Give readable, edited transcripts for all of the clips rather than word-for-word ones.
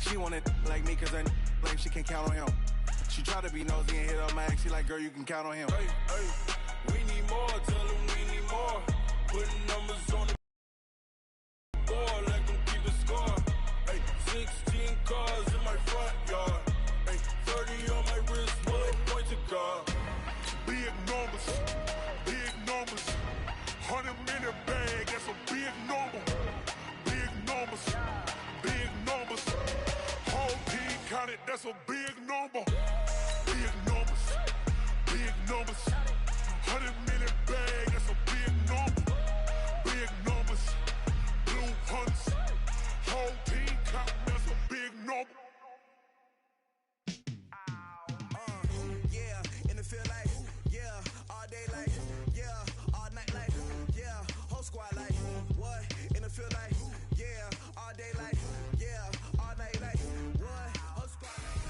She wanted like me cause her like she can count on him. She try to be nosy and hit up my ex. She like, girl, you can count on him. Hey, hey, we need more. Tell them we need more. Putting numbers on the board. Let them keep the score. Hey, 16 cars in my front yard. Hey, 30 on my wrist. Bullet point to God. Big numbers. Big numbers. 100-minute bag. That's a big number. Big numbers. Big numbers. Whole team counted. That's a big number. Big numbers, big numbers, 100-minute bag, that's a big number, big numbers, blue hunts, whole team count, that's a big number. Yeah, in the field like, yeah, all day like, yeah, all night like, yeah, whole squad like, what? In the field like, yeah, all day like, yeah, all night like, what? Whole squad like.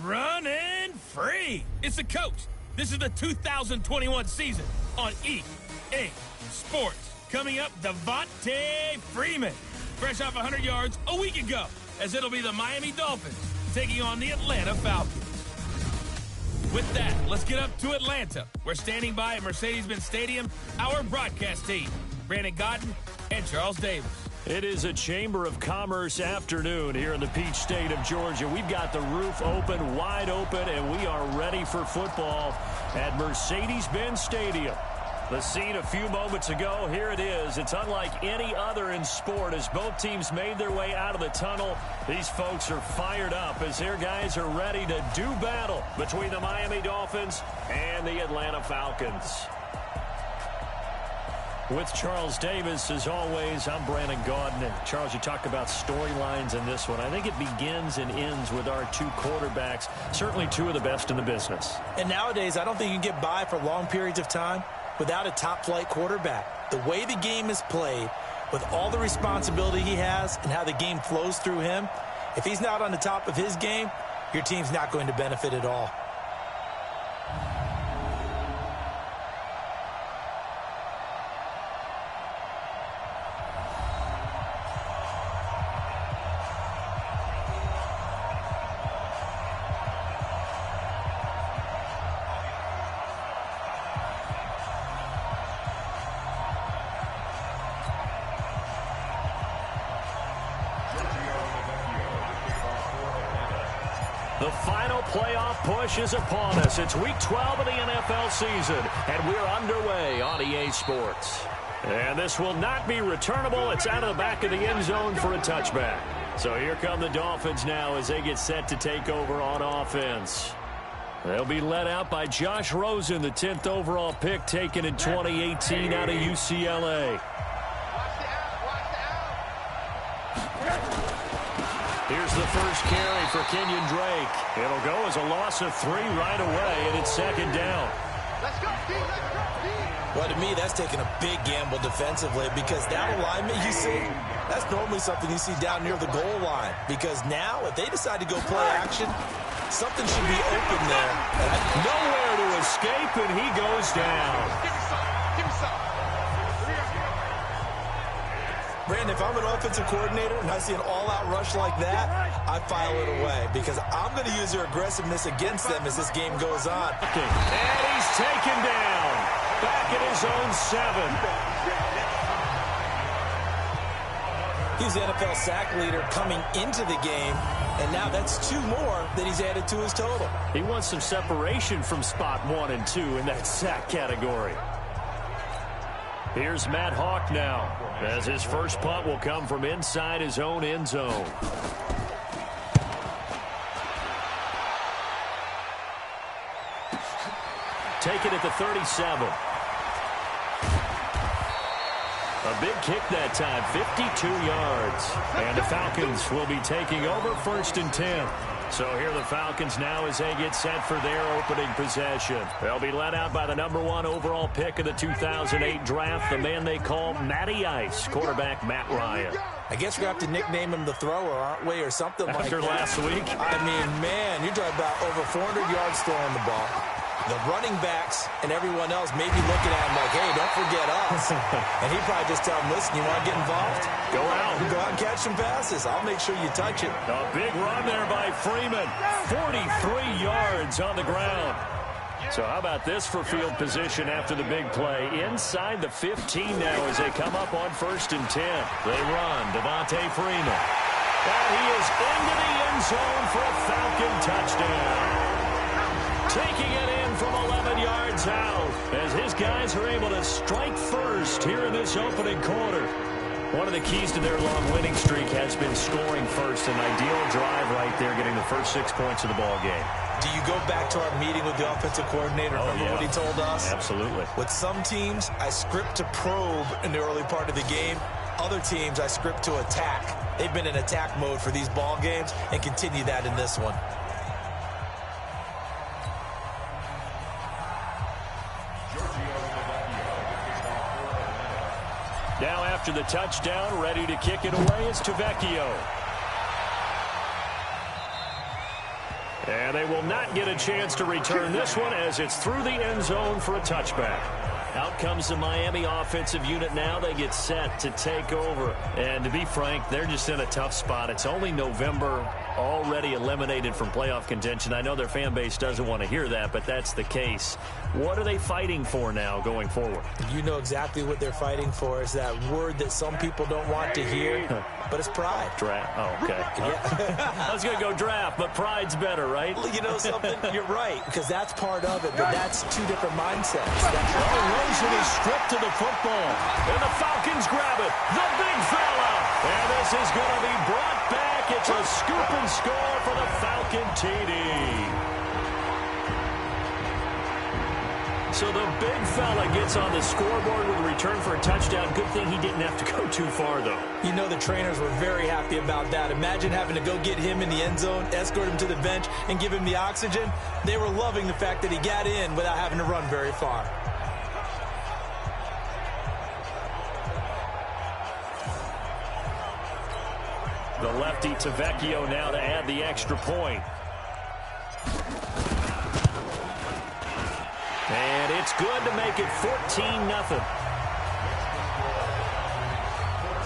Running free. It's the coach. This is the 2021 season on EA Sports. Coming up, Devontae Freeman. Fresh off 100 yards a week ago, as it'll be the Miami Dolphins taking on the Atlanta Falcons. With that, let's get up to Atlanta. We're standing by at Mercedes-Benz Stadium, our broadcast team, Brandon Godden and Charles Davis. It is a Chamber of Commerce afternoon here in the Peach State of Georgia. We've got the roof open, wide open, and we are ready for football at Mercedes-Benz Stadium. The scene a few moments ago, here it is. It's unlike any other in sport as both teams made their way out of the tunnel. These folks are fired up as their guys are ready to do battle between the Miami Dolphins and the Atlanta Falcons. With Charles Davis, as always, I'm Brandon Gaudin. And Charles, you talk about storylines in this one. I think it begins and ends with our two quarterbacks, certainly two of the best in the business. And nowadays, I don't think you can get by for long periods of time without a top-flight quarterback. The way the game is played, with all the responsibility he has and how the game flows through him, if he's not on the top of his game, your team's not going to benefit at all. The final playoff push is upon us. It's Week 12 of the NFL season, and we're underway on EA Sports. And this will not be returnable. It's out of the back of the end zone for a touchback. So here come the Dolphins now as they get set to take over on offense. They'll be led out by Josh Rosen, the 10th overall pick taken in 2018 out of UCLA. Here's the first carry for Kenyon Drake. It'll go as a loss of 3 right away, and it's second down. Let's go, D. Let's go, D. Well, to me, that's taking a big gamble defensively because that alignment you see, that's normally something you see down near the goal line. Because now, if they decide to go play action, something should be open there. Nowhere to escape, and he goes down. Give me some. Give me some. Brandon, if I'm an offensive coordinator and I see an all-out rush like that, I file it away because I'm going to use their aggressiveness against them as this game goes on. And he's taken down. Back at his own 7. He's the NFL sack leader coming into the game, and now that's 2 more that he's added to his total. He wants some separation from spot 1 and 2 in that sack category. Here's Matt Hawk now, as his first punt will come from inside his own end zone. Take it at the 37. A big kick that time, 52 yards. And the Falcons will be taking over 1st and 10. So here the Falcons now as they get set for their opening possession. They'll be led out by the number 1 overall pick of the 2008 draft, the man they call Matty Ice, quarterback Matt Ryan. I guess we're going to have to nickname him the thrower, aren't we, or something like that. After last week? I mean, man, you're talking about over 400 yards throwing the ball. The running backs and everyone else may be looking at him like, hey, don't forget us. And he probably just tell them, listen, you want to get involved? Go out and catch some passes. I'll make sure you touch it. A big run there by Freeman. 43 yards on the ground. So how about this for field position after the big play? Inside the 15 now as they come up on 1st and 10. They run. Devontae Freeman. And he is into the end zone for a Falcon touchdown. Taking it in from 11 yards out as his guys are able to strike first here in this opening quarter. One of the keys to their long winning streak has been scoring first. An ideal drive right there, getting the first 6 points of the ball game. Do you go back to our meeting with the offensive coordinator? Remember what he told us? Absolutely. With some teams, I script to probe in the early part of the game. Other teams, I script to attack. They've been in attack mode for these ball games and continue that in this one. Now after the touchdown, ready to kick it away is Tavecchio. And they will not get a chance to return this one as it's through the end zone for a touchback. Out comes the Miami offensive unit now. They get set to take over. And to be frank, they're just in a tough spot. It's only November, already eliminated from playoff contention. I know their fan base doesn't want to hear that, but that's the case. What are they fighting for now going forward? You know exactly what they're fighting for. Is that word that some people don't want to hear, but it's pride. Draft. Oh, okay. Yeah. I was going to go draft, but pride's better, right? You know something? You're right, because that's part of it, but that's two different mindsets. Rosen is stripped to the football, and the Falcons grab it. The big fella. And this is going to be brought back. It's a scoop and score for the Falcon TD. So the big fella gets on the scoreboard with a return for a touchdown. Good thing he didn't have to go too far, though. You know the trainers were very happy about that. Imagine having to go get him in the end zone, escort him to the bench, and give him the oxygen. They were loving the fact that he got in without having to run very far. The lefty Tavecchio now to add the extra point. And it's good to make it 14-0.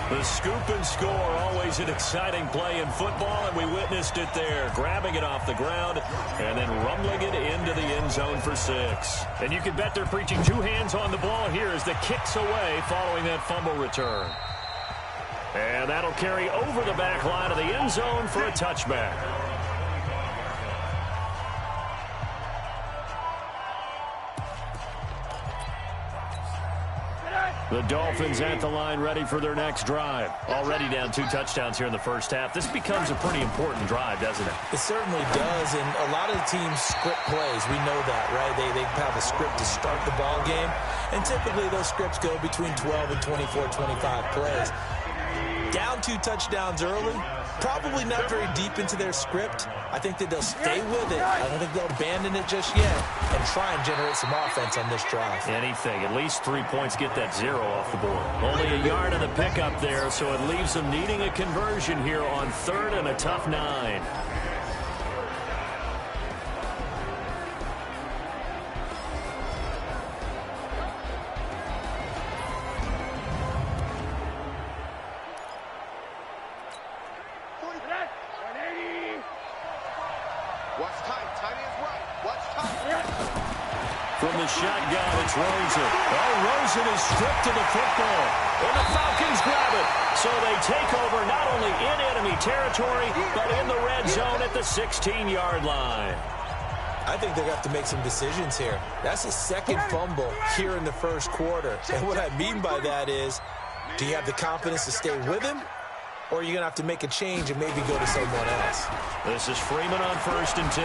The scoop and score, always an exciting play in football, and we witnessed it there. Grabbing it off the ground and then rumbling it into the end zone for 6. And you can bet they're preaching 2 hands on the ball here as the kick's away following that fumble return. And that'll carry over the back line of the end zone for a touchback. The Dolphins at the line ready for their next drive. Already down 2 touchdowns here in the first half. This becomes a pretty important drive, doesn't it? It certainly does, and a lot of the teams script plays. We know that, right? They have a script to start the ball game, and typically those scripts go between 12 and 24, 25 plays. Down 2 touchdowns early, probably not very deep into their script. I think that they'll stay with it. I don't think they'll abandon it just yet and try and generate some offense on this drive. Anything. At least 3 points, get that 0 off the board. Only a yard of the pickup there, so it leaves them needing a conversion here on 3rd and a tough 9. From the shotgun, it's Rosen. Oh, Rosen is stripped to the football. And the Falcons grab it. So they take over not only in enemy territory, but in the red zone at the 16-yard line. I think they're going to have to make some decisions here. That's a second fumble here in the first quarter. And what I mean by that is, do you have the confidence to stay with him? Or are you going to have to make a change and maybe go to someone else? This is Freeman on 1st and 10.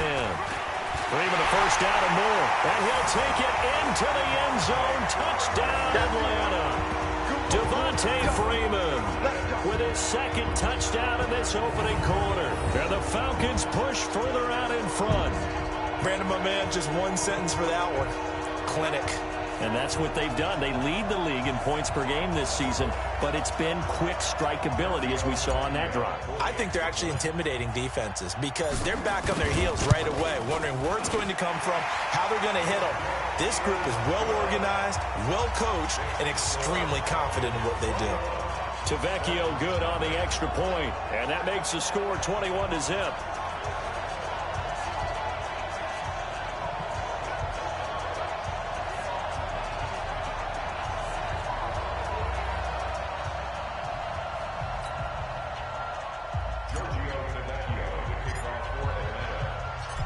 Freeman a first down and more. And he'll take it into the end zone. Touchdown, Atlanta. Devontae Freeman with his 2nd touchdown in this opening quarter. And the Falcons push further out in front. Brandon, my man, just one sentence for that one. Clinic. and that's what they've done. They lead the league in points per game this season, but it's been quick strikeability as we saw on that drive. I think they're actually intimidating defenses because they're back on their heels right away, wondering where it's going to come from, how they're going to hit them. This group is well organized, well coached, and extremely confident in what they do. Tavecchio good on the extra point, and that makes the score 21-0.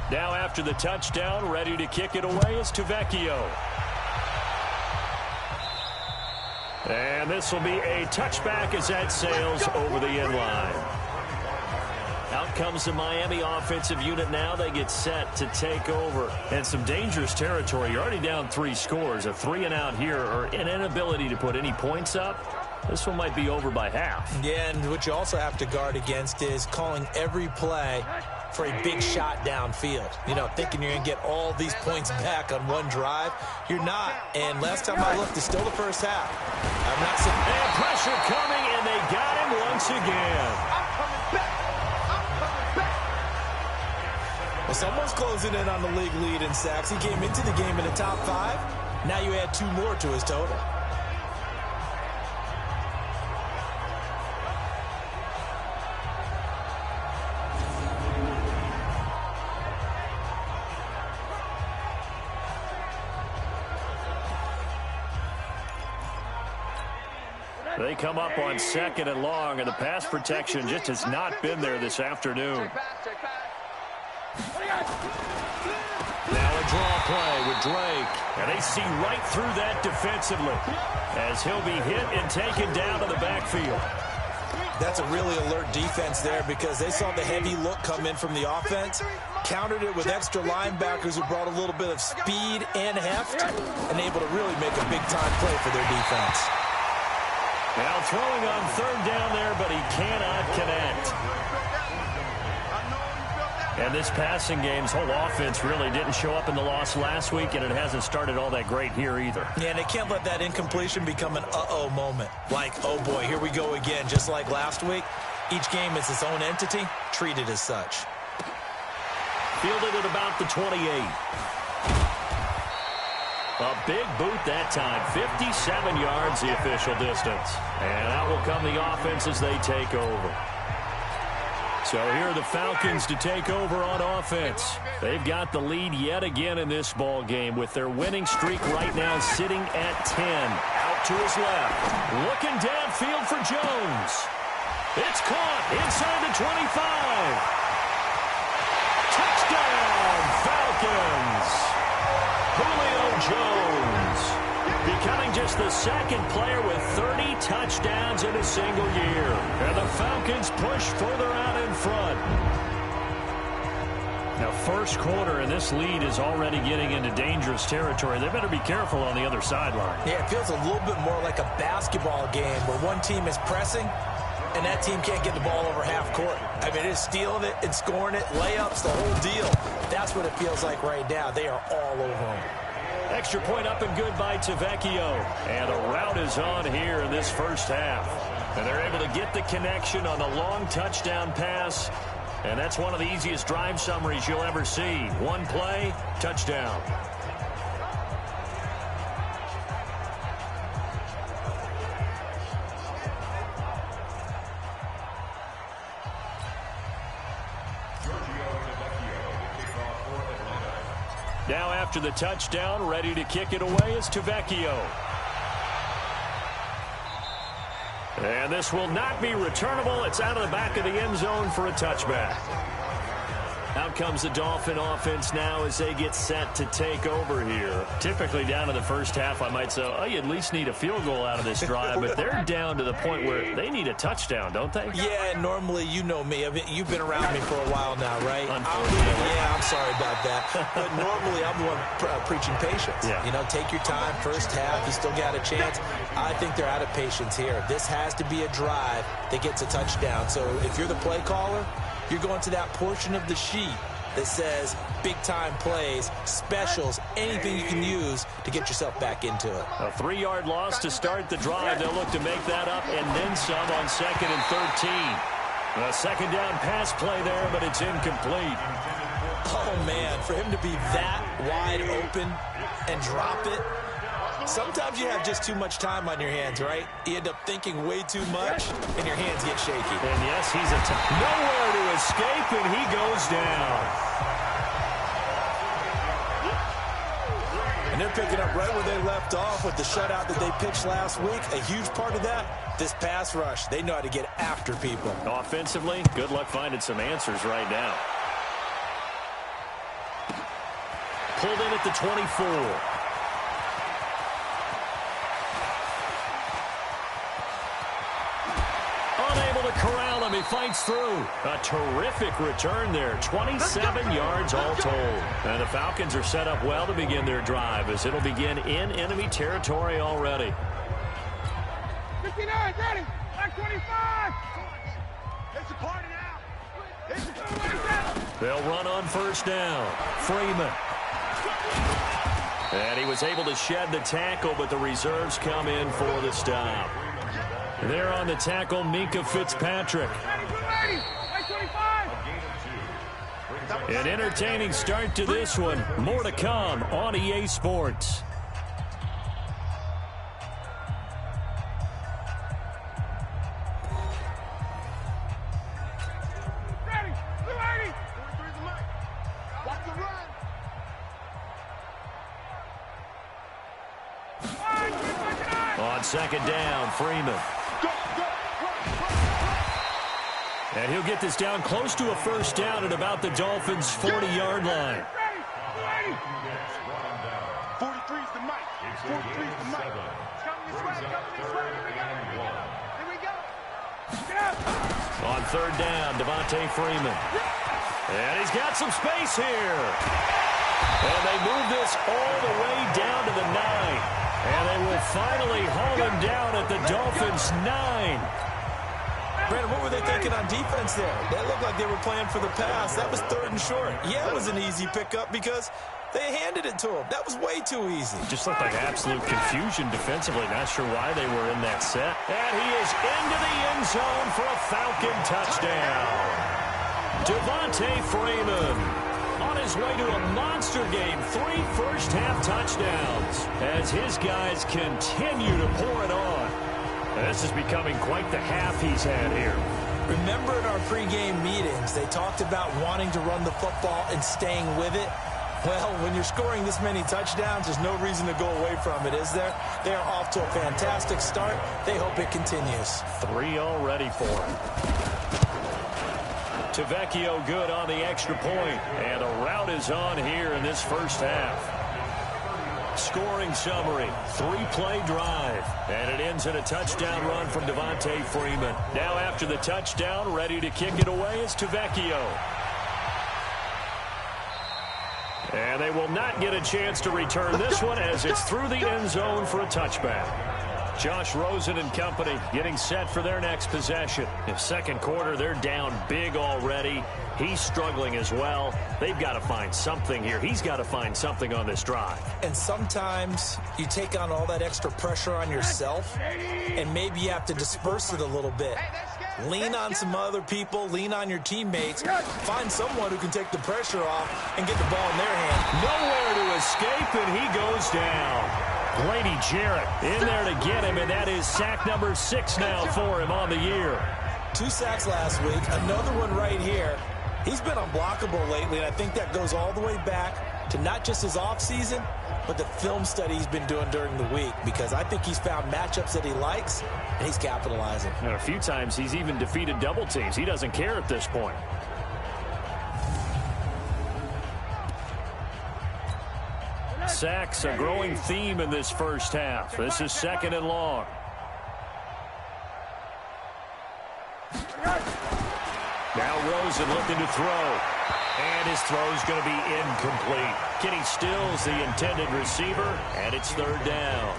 Now after the touchdown, ready to kick it away is Tavecchio. And this will be a touchback as that sails over the end line. Out comes the Miami offensive unit now. They get set to take over. And some dangerous territory. You're already down 3 scores. A 3-and-out here or an inability to put any points up. This one might be over by half. Yeah, and what you also have to guard against is calling every play for a big shot downfield. You know, thinking you're going to get all these points back on one drive. You're not. And last time I looked, it's still the first half. I'm not saying... And pressure coming, and they got him once again. I'm coming back. I'm coming back. Well, someone's closing in on the league lead in sacks. He came into the game in the top 5. Now you add 2 more to his total. They come up on 2nd and long, and the pass protection just has not been there this afternoon. Now a draw play with Drake, and they see right through that defensively as he'll be hit and taken down to the backfield. That's a really alert defense there because they saw the heavy look come in from the offense, countered it with extra linebackers who brought a little bit of speed and heft, and able to really make a big-time play for their defense. Now throwing on 3rd down there, but he cannot connect. And this passing game's whole offense really didn't show up in the loss last week, and it hasn't started all that great here either. Yeah, and they can't let that incompletion become an uh-oh moment. Like, oh boy, here we go again, just like last week. Each game is its own entity, treated as such. Fielded at about the 28. A big boot that time, 57 yards the official distance. And out will come the offense as they take over. So here are the Falcons to take over on offense. They've got the lead yet again in this ball game with their winning streak right now sitting at 10. Out to his left. Looking downfield for Jones. It's caught inside the 25. Touchdown, Falcons. Julio Jones becoming just the 2nd player with 30 touchdowns in a single year. And the Falcons push further out in front. Now, 1st quarter, and this lead is already getting into dangerous territory. They better be careful on the other sideline. Yeah, it feels a little bit more like a basketball game where one team is pressing and that team can't get the ball over half court. I mean, it's stealing it and scoring it, layups, the whole deal. That's what it feels like right now. They are all over them. Extra point up and good by Tavecchio. And a rout is on here in this first half. And they're able to get the connection on the long touchdown pass. And that's one of the easiest drive summaries you'll ever see. One play, touchdown. Now after the touchdown, ready to kick it away is Tavecchio. And this will not be returnable. It's out of the back of the end zone for a touchback. Out comes the Dolphin offense now as they get set to take over here. Typically down to the first half, I might say, oh, you at least need a field goal out of this drive. But they're down to the point where they need a touchdown, don't they? Yeah, normally, you know me. I mean, you've been around me for a while now, right? Unfortunately. I'm sorry about that. But normally, I'm the one preaching patience. Yeah. You know, take your time. First half, you still got a chance. I think they're out of patience here. This has to be a drive that gets a touchdown. So if you're the play caller, you're going to that portion of the sheet that says big-time plays, specials, anything you can use to get yourself back into it. A 3-yard loss to start the drive. They'll look to make that up and then some on 2nd and 13. A second down pass play there, but it's incomplete. Oh, man, for him to be that wide open and drop it. Sometimes you have just too much time on your hands, right? You end up thinking way too much, and your hands get shaky. And yes, he's nowhere to escape, and he goes down. And they're picking up right where they left off with the shutout that they pitched last week. A huge part of that, this pass rush. They know how to get after people. Offensively, good luck finding some answers right now. Pulled in at the 24. Unable to corral him. He fights through. A terrific return there. 27 yards all told. And the Falcons are set up well to begin their drive as it'll begin in enemy territory already. 59, ready. Back 25. It's a party now. They'll run on first down. Freeman. And he was able to shed the tackle, but the reserves come in for the stop. There on the tackle, Minka Fitzpatrick. An entertaining start to this one. More to come on EA Sports. On second down, Freeman. And he'll get this down close to a first down at about the Dolphins' 40-yard line. 43 is the mic. 43 is the mic. Coming this way. Here we go. Get up. On third down, Devontae Freeman. And he's got some space here. And they move this all the way down to the 9. And they will finally haul him down at the Dolphins' 9. Brandon, what were they thinking on defense there? They looked like they were playing for the pass. That was 3rd and short. Yeah, it was an easy pickup because they handed it to him. That was way too easy. Just looked like absolute confusion defensively. Not sure why they were in that set. And he is into the end zone for a Falcon touchdown. Devontae Freeman on his way to a monster game. 3 first-half touchdowns as his guys continue to pour it on. This is becoming quite the half he's had here. Remember in our pregame meetings, they talked about wanting to run the football and staying with it? Well, when you're scoring this many touchdowns, there's no reason to go away from it, is there? They are off to a fantastic start. They hope it continues. 3 already for him. Tavecchio good on the extra point, and a rout is on here in this first half. Scoring summary, 3-play drive, and it ends in a touchdown run from Devontae Freeman. Now after the touchdown, ready to kick it away is Tavecchio. And they will not get a chance to return this one as it's through the end zone for a touchback. Josh Rosen and company getting set for their next possession. In second quarter, they're down big already. He's struggling as well. They've got to find something here. He's got to find something on this drive. And sometimes you take on all that extra pressure on yourself, and maybe you have to disperse it a little bit. Lean on some other people. Lean on your teammates. Find someone who can take the pressure off and get the ball in their hand. Nowhere to escape, and he goes down. Grady Jarrett in there to get him, and that is sack number 6 now for him on the year. 2 sacks last week, another one right here. He's been unblockable lately, and I think that goes all the way back to not just his offseason, but the film study he's been doing during the week, because I think he's found matchups that he likes, and he's capitalizing. And a few times he's even defeated double teams. He doesn't care at this point. Sacks, a growing theme in this first half. This is 2nd and long. Now Rosen looking to throw. And his throw's going to be incomplete. Kenny Stills the intended receiver, and it's 3rd down.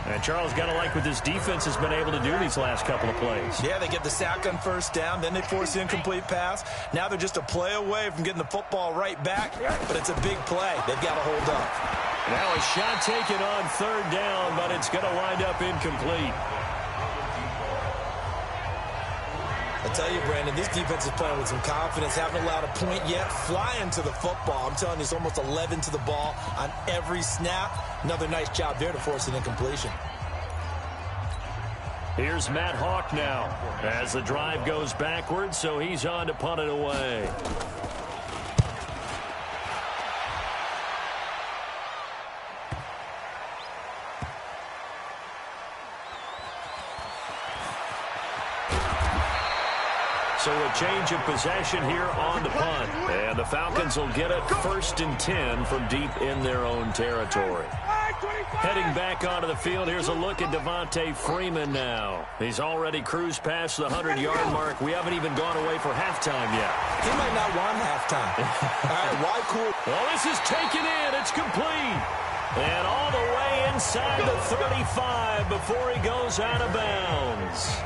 And Charles, got to like what this defense has been able to do these last couple of plays. Yeah, they get the sack on first down, then they force the incomplete pass. Now they're just a play away from getting the football right back, but it's a big play. They've got to hold up. Now a shot taken on third down, but it's going to wind up incomplete. I tell you, Brandon, this defense is playing with some confidence. Haven't allowed a point yet. Flying to the football. I'm telling you, it's almost 11 to the ball on every snap. Another nice job there to force an incompletion. Here's Matt Hawk now as the drive goes backwards, so he's on to punt it away. So a change of possession here on the punt. And the Falcons will get it 1st and 10 from deep in their own territory. Heading back onto the field, here's a look at Devontae Freeman now. He's already cruised past the 100-yard mark. We haven't even gone away for halftime yet. He might not want halftime. All right, why cool? Well, this is taken in. It's complete. And all the way inside the 35 before he goes out of bounds.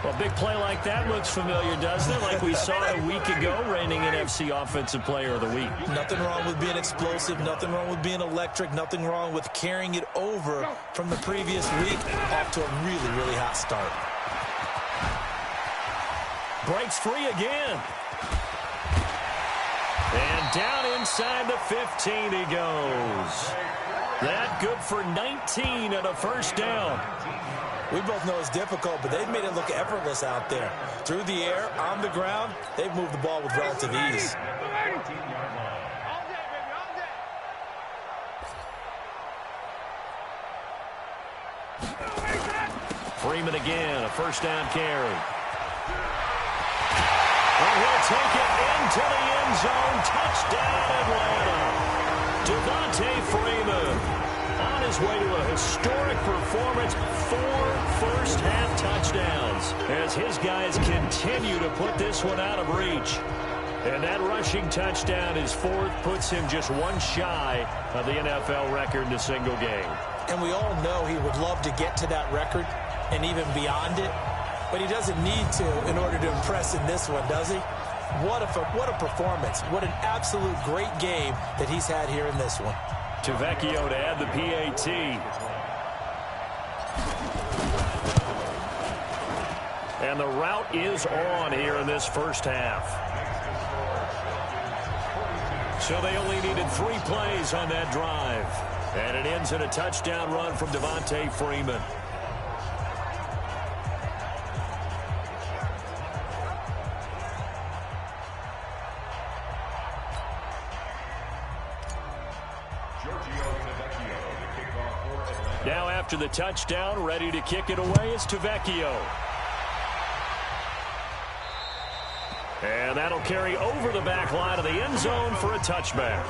Well, a big play like that looks familiar, doesn't it? Like we saw it a week ago, reigning NFC Offensive Player of the Week. Nothing wrong with being explosive. Nothing wrong with being electric. Nothing wrong with carrying it over from the previous week off to a really, really hot start. Breaks free again. And down inside the 15 he goes. That good for 19 and a first down. We both know it's difficult, but they've made it look effortless out there. Through the air, on the ground, they've moved the ball with relative ease. Freeman again, a first down carry. And he'll take it into the end zone. Touchdown, Atlanta. Devontae Freeman on his way to a historic performance, 4 first-half touchdowns, as his guys continue to put this one out of reach. And that rushing touchdown, his 4th, puts him just one shy of the NFL record in a single game. And we all know he would love to get to that record and even beyond it, but he doesn't need to in order to impress in this one, does he? What a performance. What an absolute great game that he's had here in this one. Tavecchio to add the PAT. And the route is on here in this first half. So they only needed 3 plays on that drive. And it ends in a touchdown run from Devontae Freeman. Now after the touchdown, ready to kick it away is Tavecchio. And that'll carry over the back line of the end zone for a touchback.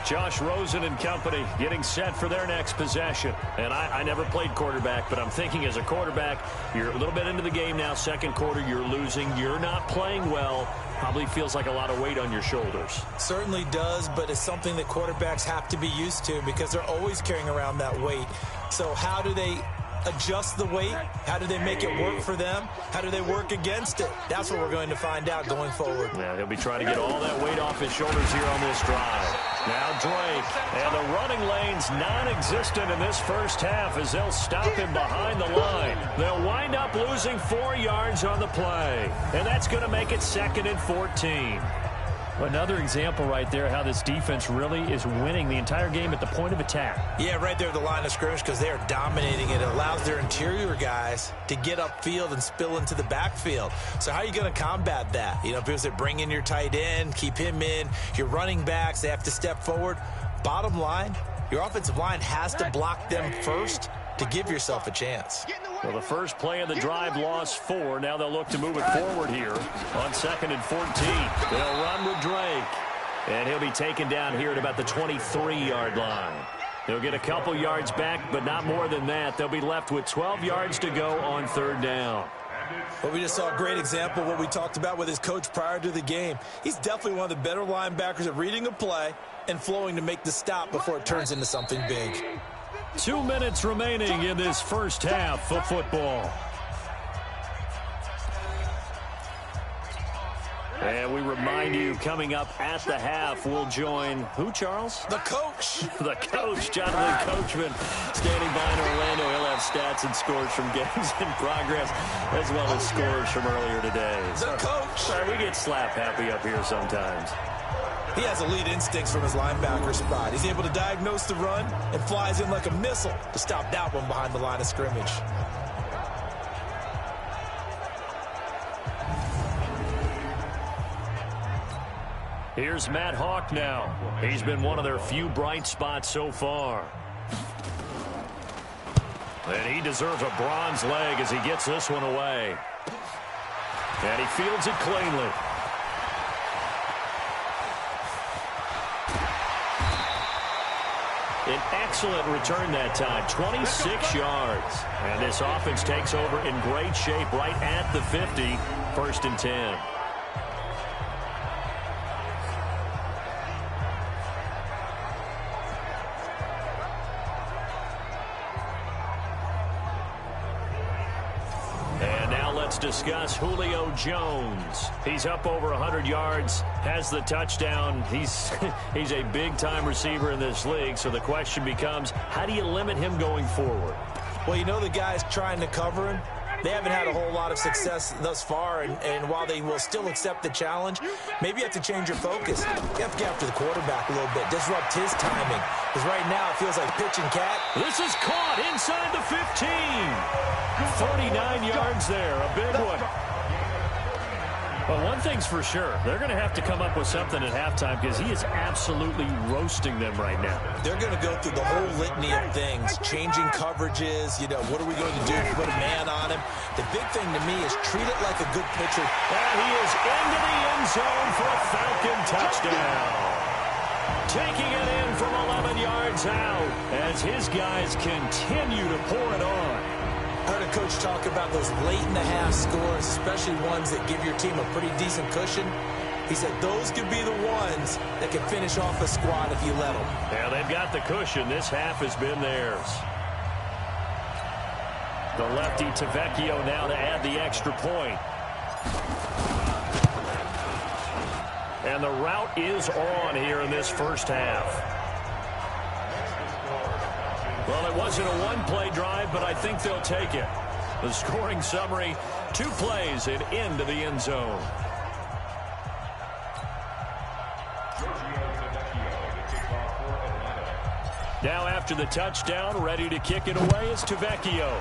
Josh Rosen and company getting set for their next possession. And I never played quarterback, but I'm thinking as a quarterback, you're a little bit into the game now. Second quarter, you're losing. You're not playing well. Probably feels like a lot of weight on your shoulders. Certainly does, but it's something that quarterbacks have to be used to because they're always carrying around that weight. So how do they adjust the weight? How do they make it work for them? How do they work against it? That's what we're going to find out going forward. Yeah, he'll be trying to get all that weight off his shoulders here on this drive. Now Drake, and the running lane's non-existent in this first half as they'll stop him behind the line. They'll wind up losing 4 yards on the play, and that's going to make it 2nd and 14. Another example right there how this defense really is winning the entire game at the point of attack. Yeah, right there at the line of scrimmage because they are dominating it. It allows their interior guys to get upfield and spill into the backfield. So how are you going to combat that? You know, because they bring in your tight end, keep him in. Your running backs, they have to step forward. Bottom line, your offensive line has to block them first to give yourself a chance. Well, the first play of the drive lost 4. Now they'll look to move it forward here on 2nd and 14. They'll run with Drake. And he'll be taken down here at about the 23-yard line. They'll get a couple yards back, but not more than that. They'll be left with 12 yards to go on 3rd down. Well, we just saw a great example of what we talked about with his coach prior to the game. He's definitely one of the better linebackers at reading a play and flowing to make the stop before it turns into something big. 2 minutes remaining in this first half of football. And we remind you, coming up at the half, we'll join who, Charles? The coach. The coach, Jonathan Coachman, standing by in Orlando. He'll have stats and scores from games in progress, as well as scores from earlier today. The coach. Sorry, we get slap happy up here sometimes. He has elite instincts from his linebacker spot. He's able to diagnose the run and flies in like a missile to stop that one behind the line of scrimmage. Here's Matt Hawk now. He's been one of their few bright spots so far. And he deserves a bronze leg as he gets this one away. And he fields it cleanly. An excellent return that time, 26 yards. And this offense takes over in great shape right at the 50, 1st and 10. Let's discuss Julio Jones. He's up over 100 yards, has the touchdown. He's a big-time receiver in this league, so the question becomes, how do you limit him going forward? Well, you know the guys trying to cover him. They haven't had a whole lot of success thus far, and while they will still accept the challenge, maybe you have to change your focus. You have to get after the quarterback a little bit, disrupt his timing, because right now it feels like pitch and cat. This is caught inside the 15. 39 yards there, a big one. Well, one thing's for sure. They're going to have to come up with something at halftime because he is absolutely roasting them right now. They're going to go through the whole litany of things, changing coverages, what are we going to do to put a man on him? The big thing to me is treat it like a good pitcher. And he is into the end zone for a Falcon touchdown. Taking it in from 11 yards out as his guys continue to pour it on. I heard a coach talk about those late-in-the-half scores, especially ones that give your team a pretty decent cushion. He said those could be the ones that can finish off a squad if you let them. Yeah, they've got the cushion. This half has been theirs. The lefty Tavecchio now to add the extra point. And the route is on here in this first half. Well, it wasn't a one-play drive, but I think they'll take it. The scoring summary, 2 plays and into the end zone. Now after the touchdown, ready to kick it away is Tavecchio.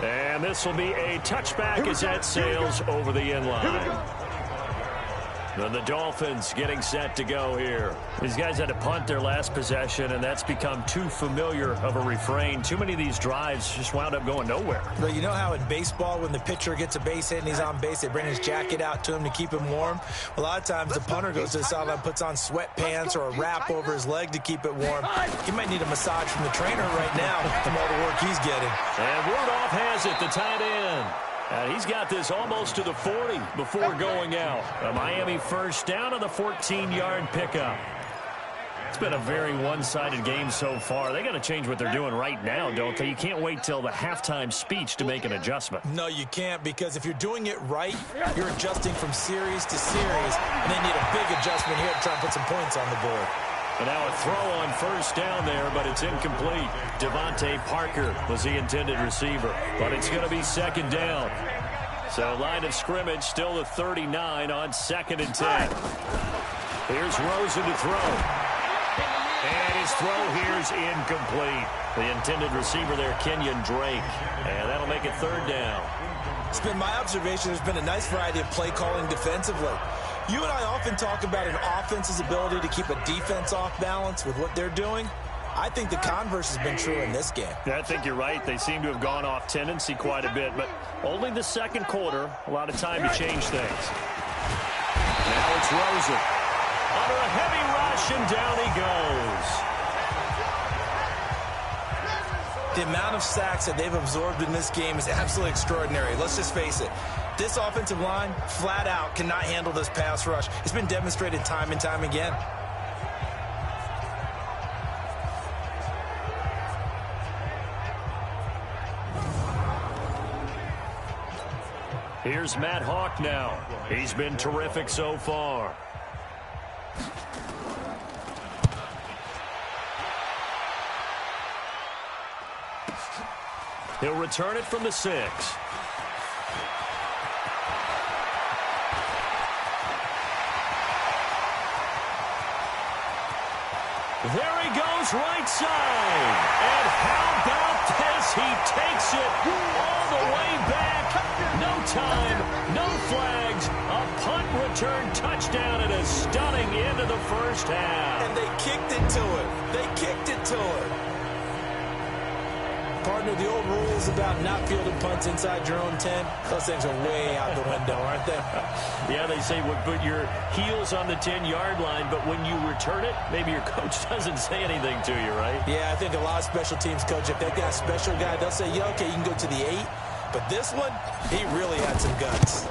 And this will be a touchback as that sails over the end line. And the Dolphins getting set to go here. These guys had to punt their last possession, and that's become too familiar of a refrain. Too many of these drives just wound up going nowhere. But you know how in baseball, when the pitcher gets a base hit and he's on base, they bring his jacket out to him to keep him warm? A lot of times the punter goes to the sideline, puts on sweatpants or a wrap over his leg to keep it warm. He might need a massage from the trainer right now from all the work he's getting. And Rudolph has it, the tight end. And he's got this almost to the 40 before going out. A Miami first down on the 14-yard pickup. It's been a very one-sided game so far. They got to change what they're doing right now, don't they? You can't wait till the halftime speech to make an adjustment. No, you can't, because if you're doing it right, you're adjusting from series to series, and they need a big adjustment here to try and put some points on the board. And now a throw on first down there, but it's incomplete. Devontae Parker was the intended receiver, but it's going to be second down. So line of scrimmage still the 39 on 2nd and 10. Here's Rosen to throw. And his throw here's incomplete. The intended receiver there, Kenyon Drake. And that'll make it 3rd down. It's been my observation there's been a nice variety of play calling defensively. You and I often talk about an offense's ability to keep a defense off balance with what they're doing. I think the converse has been true in this game. Yeah, I think you're right. They seem to have gone off tendency quite a bit, but only the second quarter, a lot of time to change things. Now it's Rosen. Under a heavy rush, and down he goes. The amount of sacks that they've absorbed in this game is absolutely extraordinary. Let's just face it. This offensive line, flat out, cannot handle this pass rush. It's been demonstrated time and time again. Here's Matt Hawk now. He's been terrific so far. He'll return it from the 6. There he goes, right side. And how about this? He takes it all the way back. No time, no flags. A punt return touchdown and a stunning end of the first half. And they kicked it to him. They kicked it to him. Partner, the old rules about not fielding punts inside your own 10, those things are way out the window, aren't they? Yeah, they say put your heels on the 10-yard line, but when you return it, maybe your coach doesn't say anything to you, right? Yeah, I think a lot of special teams coach, if they've got a special guy, they'll say, yeah, okay, you can go to the 8. But this one, he really had some guts.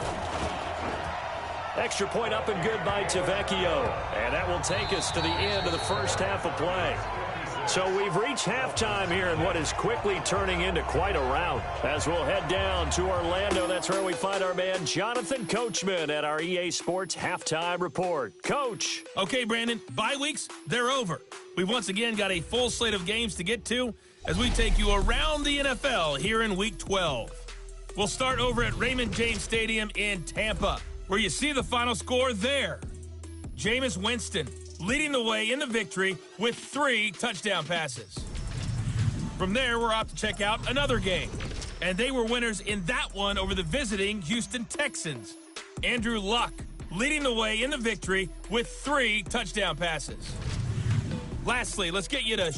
Extra point up and good by Tavecchio. And that will take us to the end of the first half of play. So we've reached halftime here in what is quickly turning into quite a rout. As we'll head down to Orlando, that's where we find our man Jonathan Coachman at our EA Sports Halftime Report. Coach. Okay, Brandon, bye weeks, they're over. We've once again got a full slate of games to get to as we take you around the NFL here in Week 12. We'll start over at Raymond James Stadium in Tampa, where you see the final score there. Jameis Winston leading the way in the victory with 3 touchdown passes. From there, we're off to check out another game. And they were winners in that one over the visiting Houston Texans. Andrew Luck leading the way in the victory with 3 touchdown passes. Lastly, let's get you to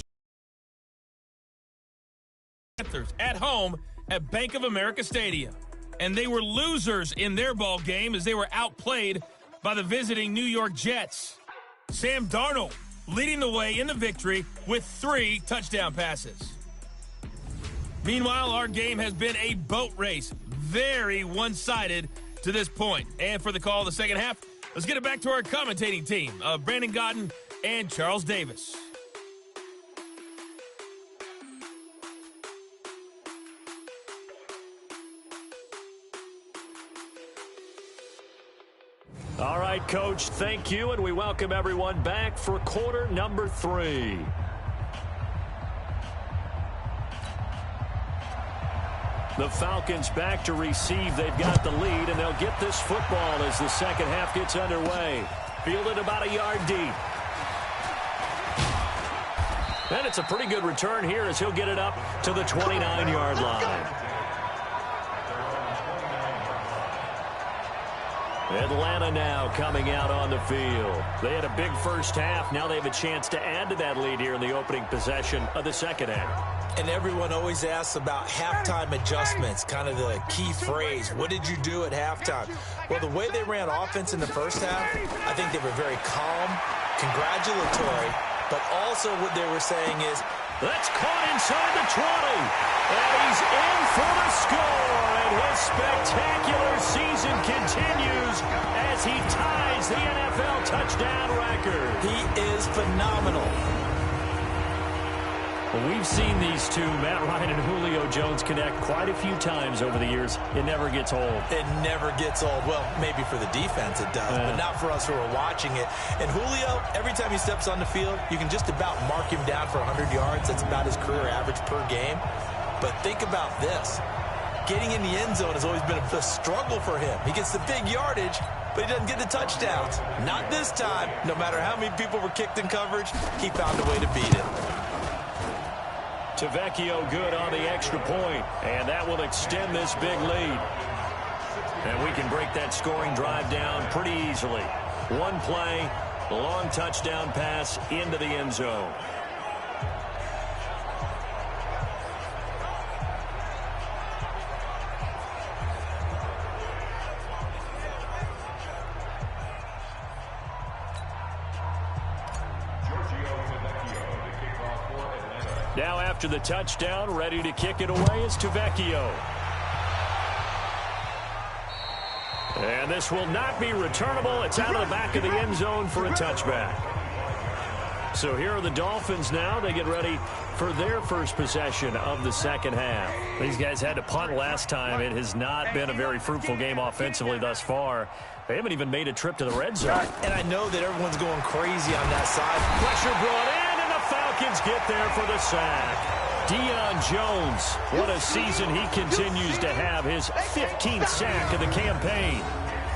Panthers at home at Bank of America Stadium. And they were losers in their ball game as they were outplayed by the visiting New York Jets. Sam Darnold leading the way in the victory with 3 touchdown passes. Meanwhile, our game has been a boat race, very one-sided to this point. And for the call of the second half, let's get it back to our commentating team of Brandon Godden and Charles Davis. All right, Coach, thank you, and we welcome everyone back for quarter number 3. The Falcons back to receive. They've got the lead, and they'll get this football as the second half gets underway. Fielded about a yard deep. And it's a pretty good return here as he'll get it up to the 29-yard line. Atlanta now coming out on the field. They had a big first half. Now they have a chance to add to that lead here in the opening possession of the second half. And everyone always asks about halftime adjustments, kind of the key phrase. What did you do at halftime? Well, the way they ran offense in the first half, I think they were very calm, congratulatory, but also what they were saying is, that's caught inside the 20. And he's in for the score. And his spectacular season continues as he ties the NFL touchdown record. He is phenomenal. Well, we've seen these two, Matt Ryan and Julio Jones, connect quite a few times over the years. It never gets old. It never gets old. Well, maybe for the defense it does, but not for us who are watching it. And Julio, every time he steps on the field, you can just about mark him down for 100 yards. That's about his career average per game. But think about this. Getting in the end zone has always been a struggle for him. He gets the big yardage, but he doesn't get the touchdowns. Not this time. No matter how many people were kicked in coverage, he found a way to beat it. Tavecchio good on the extra point, and that will extend this big lead. And we can break that scoring drive down pretty easily. One play, long touchdown pass into the end zone. Now after the touchdown, ready to kick it away is Tavecchio. And this will not be returnable. It's out of the back of the end zone for a touchback. So here are the Dolphins now. They get ready for their first possession of the second half. These guys had to punt last time. It has not been a very fruitful game offensively thus far. They haven't even made a trip to the red zone. And I know that everyone's going crazy on that side. Pressure brought in, and the Falcons get there for the sack. Deion Jones, what a season he continues to have. His 15th sack of the campaign.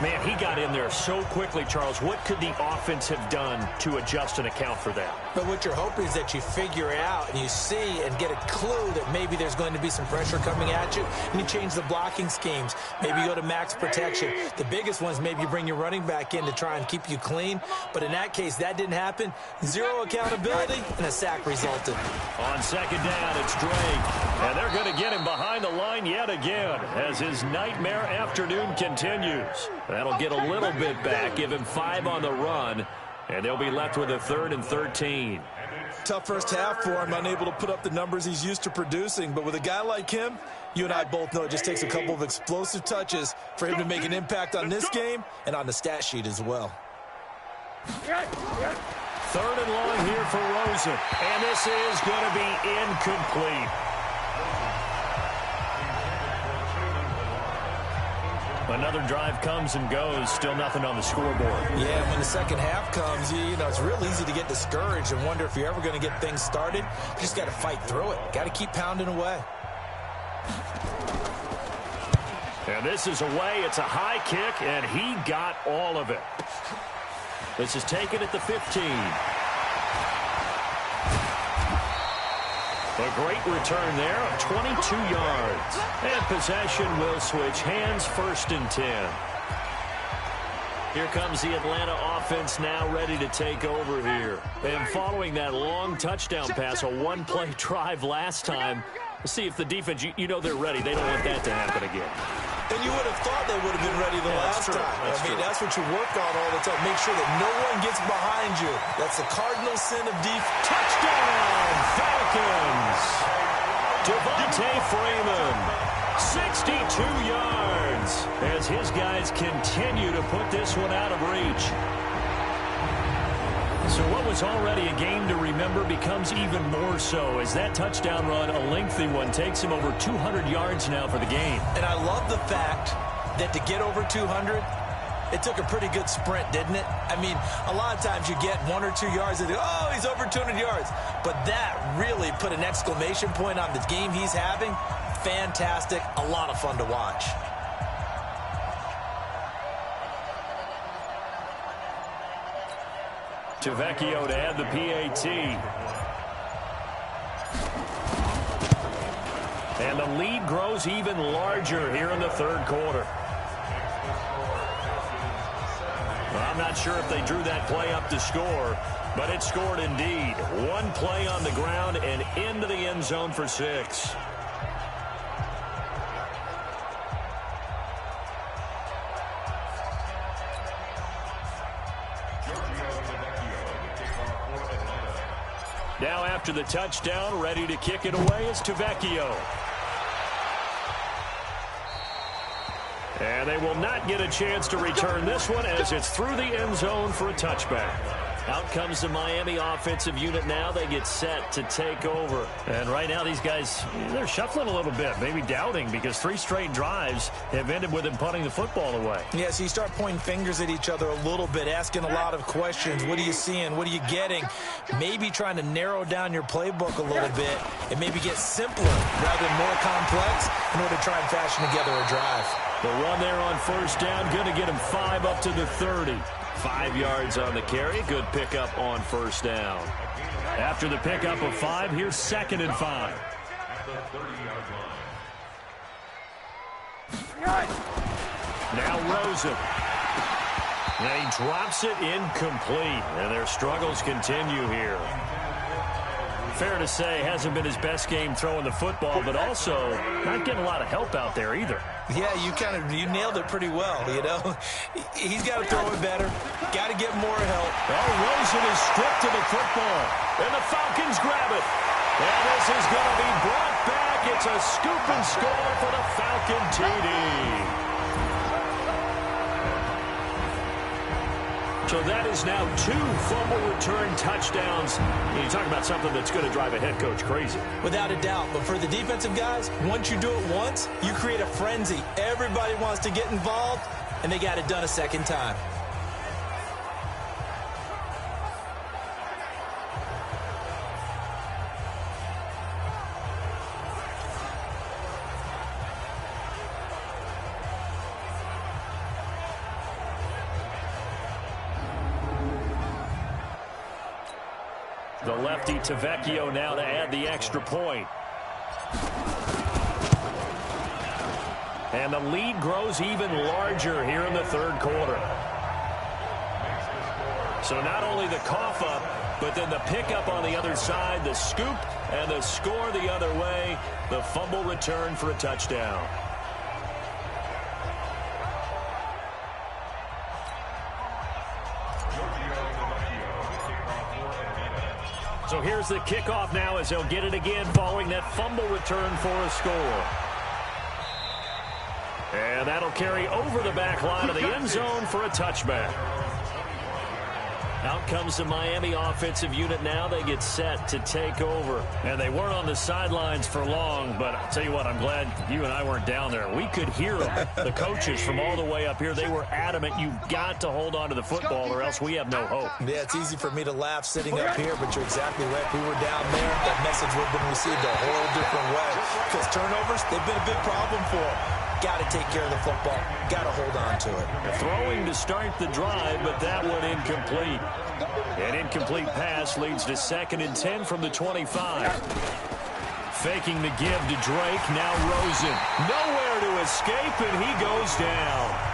Man, he got in there so quickly, Charles. What could the offense have done to adjust and account for that? But what you're hoping is that you figure out and you see and get a clue that maybe there's going to be some pressure coming at you, and you change the blocking schemes. Maybe you go to max protection. The biggest ones, maybe you bring your running back in to try and keep you clean. But in that case, that didn't happen. Zero accountability, and a sack resulted. On second down, it's Drake. And they're going to get him behind the line yet again as his nightmare afternoon continues. That'll get a little bit back, give him 5 on the run, and they'll be left with a 3rd and 13. Tough first half for him, unable to put up the numbers he's used to producing. But with a guy like him, you and I both know it just takes a couple of explosive touches for him to make an impact on this game and on the stat sheet as well. 3rd and long here for Rosen, and this is going to be incomplete. Another drive comes and goes, still nothing on the scoreboard. Yeah, when the second half comes, you know, it's real easy to get discouraged and wonder if you're ever going to get things started. You just got to fight through it. Got to keep pounding away. And this is away. It's a high kick, and he got all of it. This is taken at the 15. A great return there of 22 yards. And possession will switch hands, 1st and 10. Here comes the Atlanta offense now ready to take over here. And following that long touchdown pass, a one-play drive last time, let's see if the defense, you know they're ready. They don't want that to happen again. And you would have thought they would have been ready the last time. That's what you work on all the time. Make sure that no one gets behind you. That's the cardinal sin of defense. Touchdown, Falcons! Devontae Freeman, 62 yards, as his guys continue to put this one out of reach. So what was already a game to remember becomes even more so as that touchdown run, a lengthy one, takes him over 200 yards now for the game. And I love the fact that to get over 200, it took a pretty good sprint, didn't it? I mean, a lot of times you get 1 or 2 yards and oh, he's over 200 yards. But that really put an exclamation point on the game he's having. Fantastic. A lot of fun to watch. Tavecchio to add the PAT. And the lead grows even larger here in the 3rd quarter. Well, I'm not sure if they drew that play up to score, but it scored indeed. One play on the ground and into the end zone for 6. Now after the touchdown, ready to kick it away is Tavecchio. And they will not get a chance to return this one as it's through the end zone for a touchback. Out comes the Miami offensive unit now. They get set to take over. And right now these guys, they're shuffling a little bit, maybe doubting, because 3 straight drives have ended with them punting the football away. Yeah, so you start pointing fingers at each other a little bit, asking a lot of questions. What are you seeing? What are you getting? Maybe trying to narrow down your playbook a little bit and maybe get simpler rather than more complex in order to try and fashion together a drive. The run there on 1st down, going to get him 5 up to the 30. 5 yards on the carry. Good pickup on 1st down. After the pickup of 5, here's 2nd and 5. Now Rosen. And he drops it incomplete. And their struggles continue here. Fair to say, hasn't been his best game throwing the football, but also not getting a lot of help out there either. Yeah, you nailed it pretty well, you know. He's got to throw it better. Got to get more help. Oh, Rosen is stripped to the football. And the Falcons grab it. And this is going to be brought back. It's a scoop and score for the Falcon TD. So that is now 2 fumble return touchdowns. You talk about something that's going to drive a head coach crazy. Without a doubt. But for the defensive guys, once you do it once, you create a frenzy. Everybody wants to get involved, and they got it done a second time. The lefty Tavecchio now to add the extra point. And the lead grows even larger here in the third quarter. So not only the cough up, but then the pickup on the other side, the scoop, and the score the other way. The fumble return for a touchdown. So here's the kickoff now as they'll get it again following that fumble return for a score. And that'll carry over the back line of the end zone for a touchback. Out comes the Miami offensive unit now. They get set to take over. And they weren't on the sidelines for long, but I'll tell you what, I'm glad you and I weren't down there. We could hear them. The coaches from all the way up here, they were adamant. You've got to hold on to the football or else we have no hope. Yeah, it's easy for me to laugh sitting up here, but you're exactly right. If we were down there, that message would have been received a whole different way. Because turnovers, they've been a big problem for them. Got to take care of the football. Got to hold on to it. Throwing to start the drive, but that one incomplete. An incomplete pass leads to 2nd and 10 from the 25. Faking the give to Drake. Now Rosen. Nowhere to escape, and he goes down.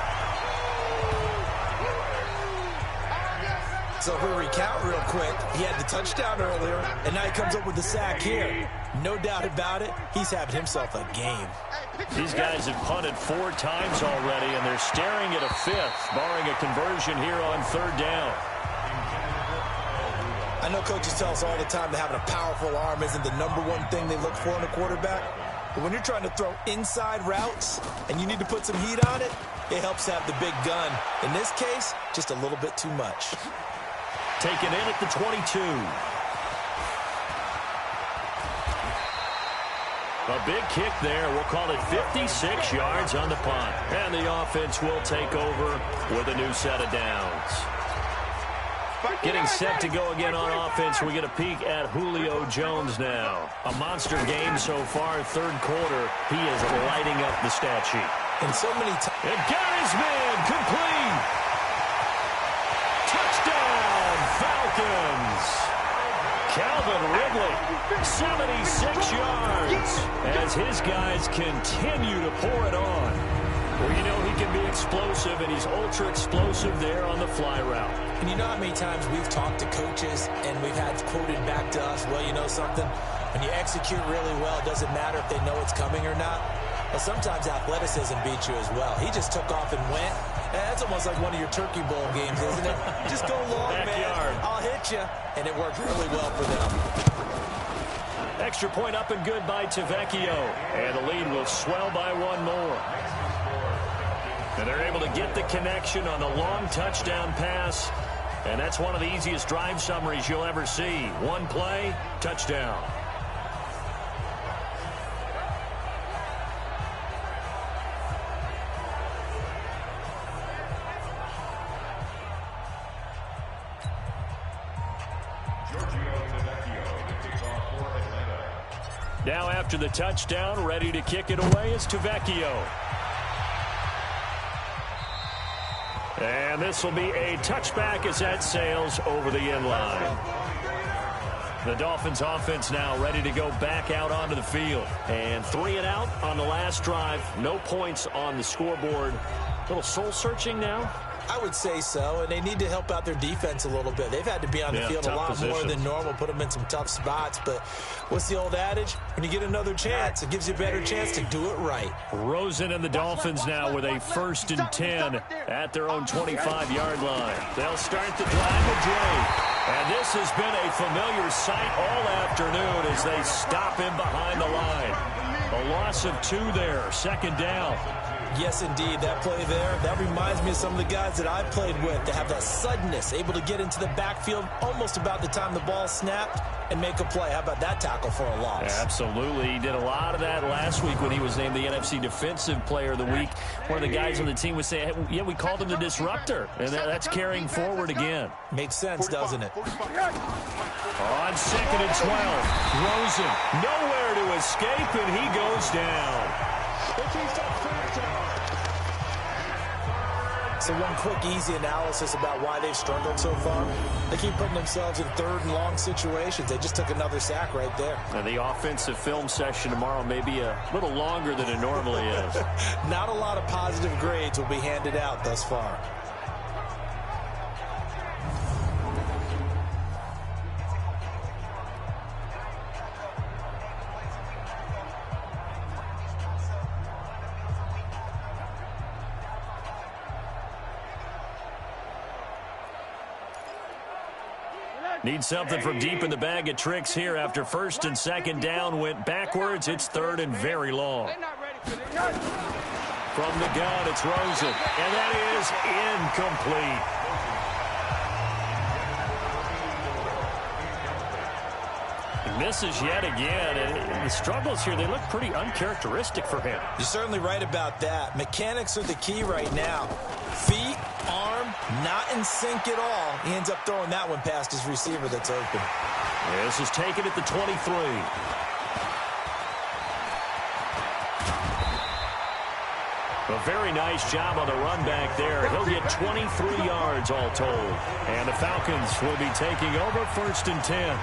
So if we recount real quick, he had the touchdown earlier, and now he comes up with the sack here. No doubt about it, he's having himself a game. These guys have punted 4 times already, and they're staring at a 5th, barring a conversion here on 3rd down. I know coaches tell us all the time that having a powerful arm isn't the #1 thing they look for in a quarterback. But when you're trying to throw inside routes and you need to put some heat on it, it helps to have the big gun. In this case, just a little bit too much. Taken in at the 22. A big kick there. We'll call it 56 yards on the punt. And the offense will take over with a new set of downs. Getting set to go again on offense. We get a peek at Julio Jones now. A monster game so far, 3rd quarter. He is lighting up the stat sheet. And so many times. And got his man complete. Touchdown, Falcons. Calvin Ridley, 76 yards, as his guys continue to pour it on. Well, you know he can be explosive, and he's ultra-explosive there on the fly route. And you know how many times we've talked to coaches, and we've had quoted back to us, well, you know something? When you execute really well, it doesn't matter if they know it's coming or not. Well, sometimes athleticism beats you as well. He just took off and went. That's almost like one of your Turkey Bowl games, isn't it? Just go long, Backyard. man. I'll hit you. And it worked really well for them. Extra point up and good by Tavecchio. And the lead will swell by 1 more. And they're able to get the connection on the long touchdown pass. And that's one of the easiest drive summaries you'll ever see. 1 play, touchdown. Now after the touchdown, ready to kick it away is Tavecchio. And this will be a touchback as that sails over the end line. The Dolphins offense now ready to go back out onto the field. And 3 and out on the last drive. No points on the scoreboard. A little soul searching now. I would say so, and they need to help out their defense a little bit. They've had to be on the field a lot more than normal, put them in some tough spots. But what's the old adage? When you get another chance, it gives you a better chance to do it right. Rosen and the Dolphins now with a 1st and 10 at their own 25-yard line. They'll start the drive with Drake. And this has been a familiar sight all afternoon as they stop him behind the line. A loss of 2 there, 2nd down. Yes, indeed. That play there, that reminds me of some of the guys that I played with that have that suddenness, able to get into the backfield almost about the time the ball snapped and make a play. How about that tackle for a loss? Yeah, absolutely. He did a lot of that last week when he was named the NFC Defensive Player of the Week. One of the guys on the team would say, hey, yeah, we called him the disruptor, and that's carrying forward again. Makes sense, doesn't it? On 2nd and 12, Rosen nowhere to escape, and he goes down. So one quick, easy analysis about why they've struggled so far. They keep putting themselves in 3rd and long situations. They just took another sack right there. And the offensive film session tomorrow may be a little longer than it normally is. Not a lot of positive grades will be handed out thus far. Need something from deep in the bag of tricks here after 1st and 2nd down went backwards. It's 3rd and very long. From the gun, it's Rosen, and that is incomplete. He misses yet again, and the struggles here, they look pretty uncharacteristic for him. You're certainly right about that. Mechanics are the key right now. Feet, arm, not in sync at all. He ends up throwing that one past his receiver that's open. This is taken at the 23. A very nice job on the run back there. He'll get 23 yards all told. And the Falcons will be taking over 1st and 10.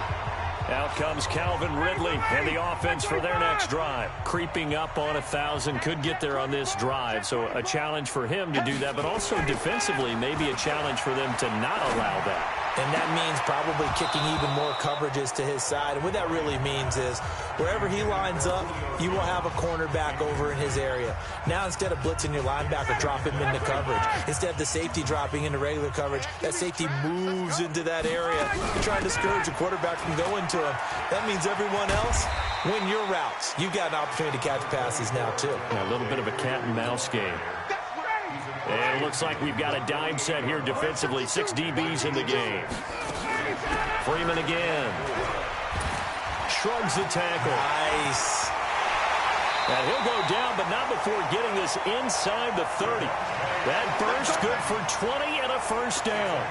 Out comes Calvin Ridley and the offense for their next drive. Creeping up on 1,000, could get there on this drive. So a challenge for him to do that, but also defensively maybe a challenge for them to not allow that. And that means probably kicking even more coverages to his side. And what that really means is wherever he lines up, you will have a cornerback over in his area. Now instead of blitzing your linebacker, drop him into coverage. Instead of the safety dropping into regular coverage, that safety moves into that area. You're trying to discourage the quarterback from going to him. That means everyone else, win your routes. You've got an opportunity to catch passes now, too. A little bit of a cat and mouse game. And it looks like we've got a dime set here defensively. 6 DBs in the game. Freeman again. Shrugs the tackle. Nice. And he'll go down, but not before getting this inside the 30. That burst good for 20 and a 1st down.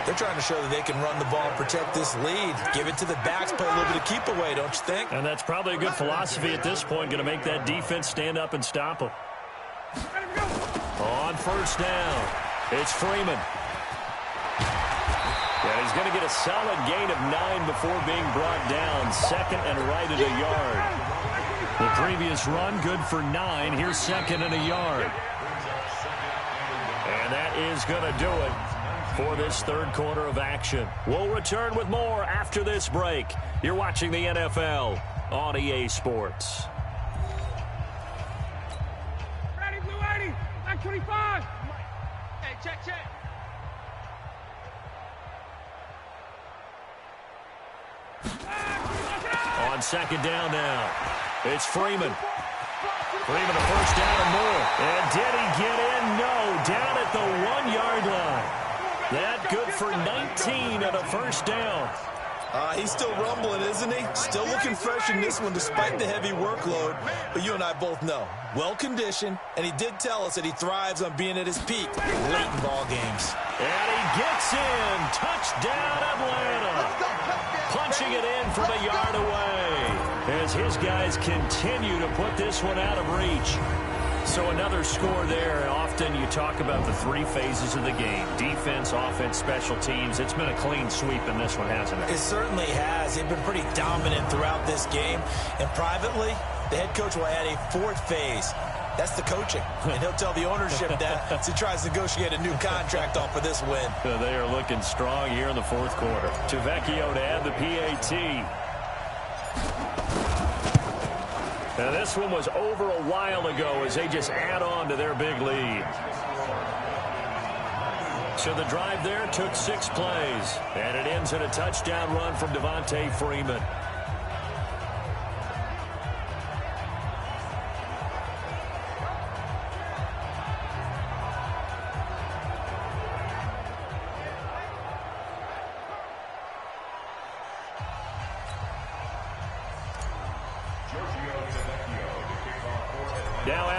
They're trying to show that they can run the ball, protect this lead. Give it to the backs, play a little bit of keep away, don't you think? And that's probably a good philosophy at this point. Going to make that defense stand up and stop them. On 1st down, it's Freeman. And he's going to get a solid gain of 9 before being brought down. 2nd and right at a yard. The previous run, good for 9. Here's 2nd and a yard. And that is going to do it for this 3rd quarter of action. We'll return with more after this break. You're watching the NFL on EA Sports. Ready, blue 80, 925. Hey, check. On 2nd down now, it's Freeman. Freeman a 1st down and more. And did he get in? No, down at the 1-yard line. That good for 19 and a 1st down. He's still rumbling, isn't he? Still looking fresh in this one despite the heavy workload. But you and I both know, well-conditioned, and he did tell us that he thrives on being at his peak late in ball games. And he gets in. Touchdown, Atlanta. Punching it in from a yard away as his guys continue to put this one out of reach. So another score there, and often you talk about the 3 phases of the game. Defense, offense, special teams. It's been a clean sweep in this one, hasn't it? It certainly has. They've been pretty dominant throughout this game. And privately, the head coach will add a 4th phase. That's the coaching. And he'll tell the ownership that as he tries to negotiate a new contract off of this win. They are looking strong here in the 4th quarter. Tavecchio to add the PAT. Now, this one was over a while ago as they just add on to their big lead. So the drive there took 6 plays, and it ends in a touchdown run from Devontae Freeman.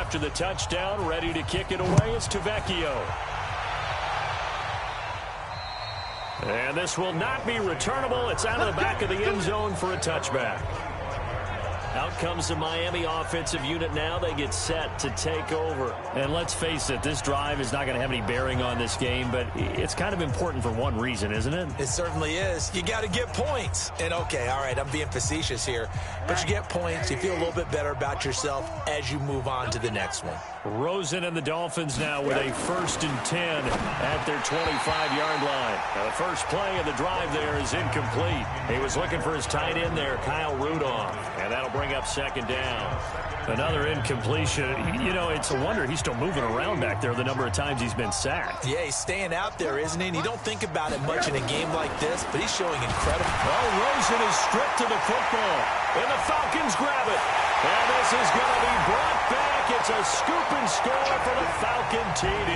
after the touchdown. Ready to kick it away is Tavecchio. And this will not be returnable. It's out of the back of the end zone for a touchback. Out comes the Miami offensive unit now. They get set to take over. And let's face it, this drive is not going to have any bearing on this game, but it's kind of important for one reason, isn't it? It certainly is. You got to get points. And, okay, all right, I'm being facetious here. But you get points. You feel a little bit better about yourself as you move on to the next one. Rosen and the Dolphins now with a 1st and 10 at their 25-yard line. Now, the first play of the drive there is incomplete. He was looking for his tight end there, Kyle Rudolph, and that'll bring up 2nd down. Another incompletion. You know, it's a wonder he's still moving around back there the number of times he's been sacked. Yeah, he's staying out there, isn't he? And you don't think about it much in a game like this, but he's showing incredible. Well, Rosen is stripped to the football, and the Falcons grab it. And this is going to be brought back. It's a scoop and score for the Falcon TD.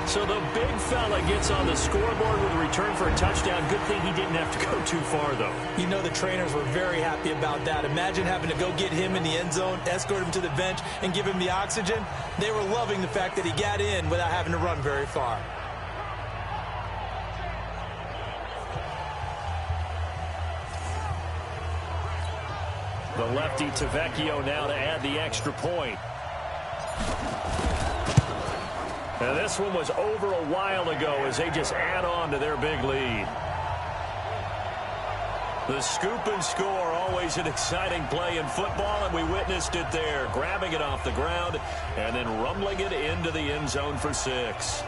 So the big fella gets on the scoreboard with a return for a touchdown. Good thing he didn't have to go too far, though. You know the trainers were very happy about that. Imagine having to go get him in the end zone, escort him to the bench, and give him the oxygen. They were loving the fact that he got in without having to run very far. The lefty Tavecchio now to add the extra point. Now this one was over a while ago as they just add on to their big lead. The scoop and score, always an exciting play in football, and we witnessed it there. Grabbing it off the ground and then rumbling it into the end zone for 6.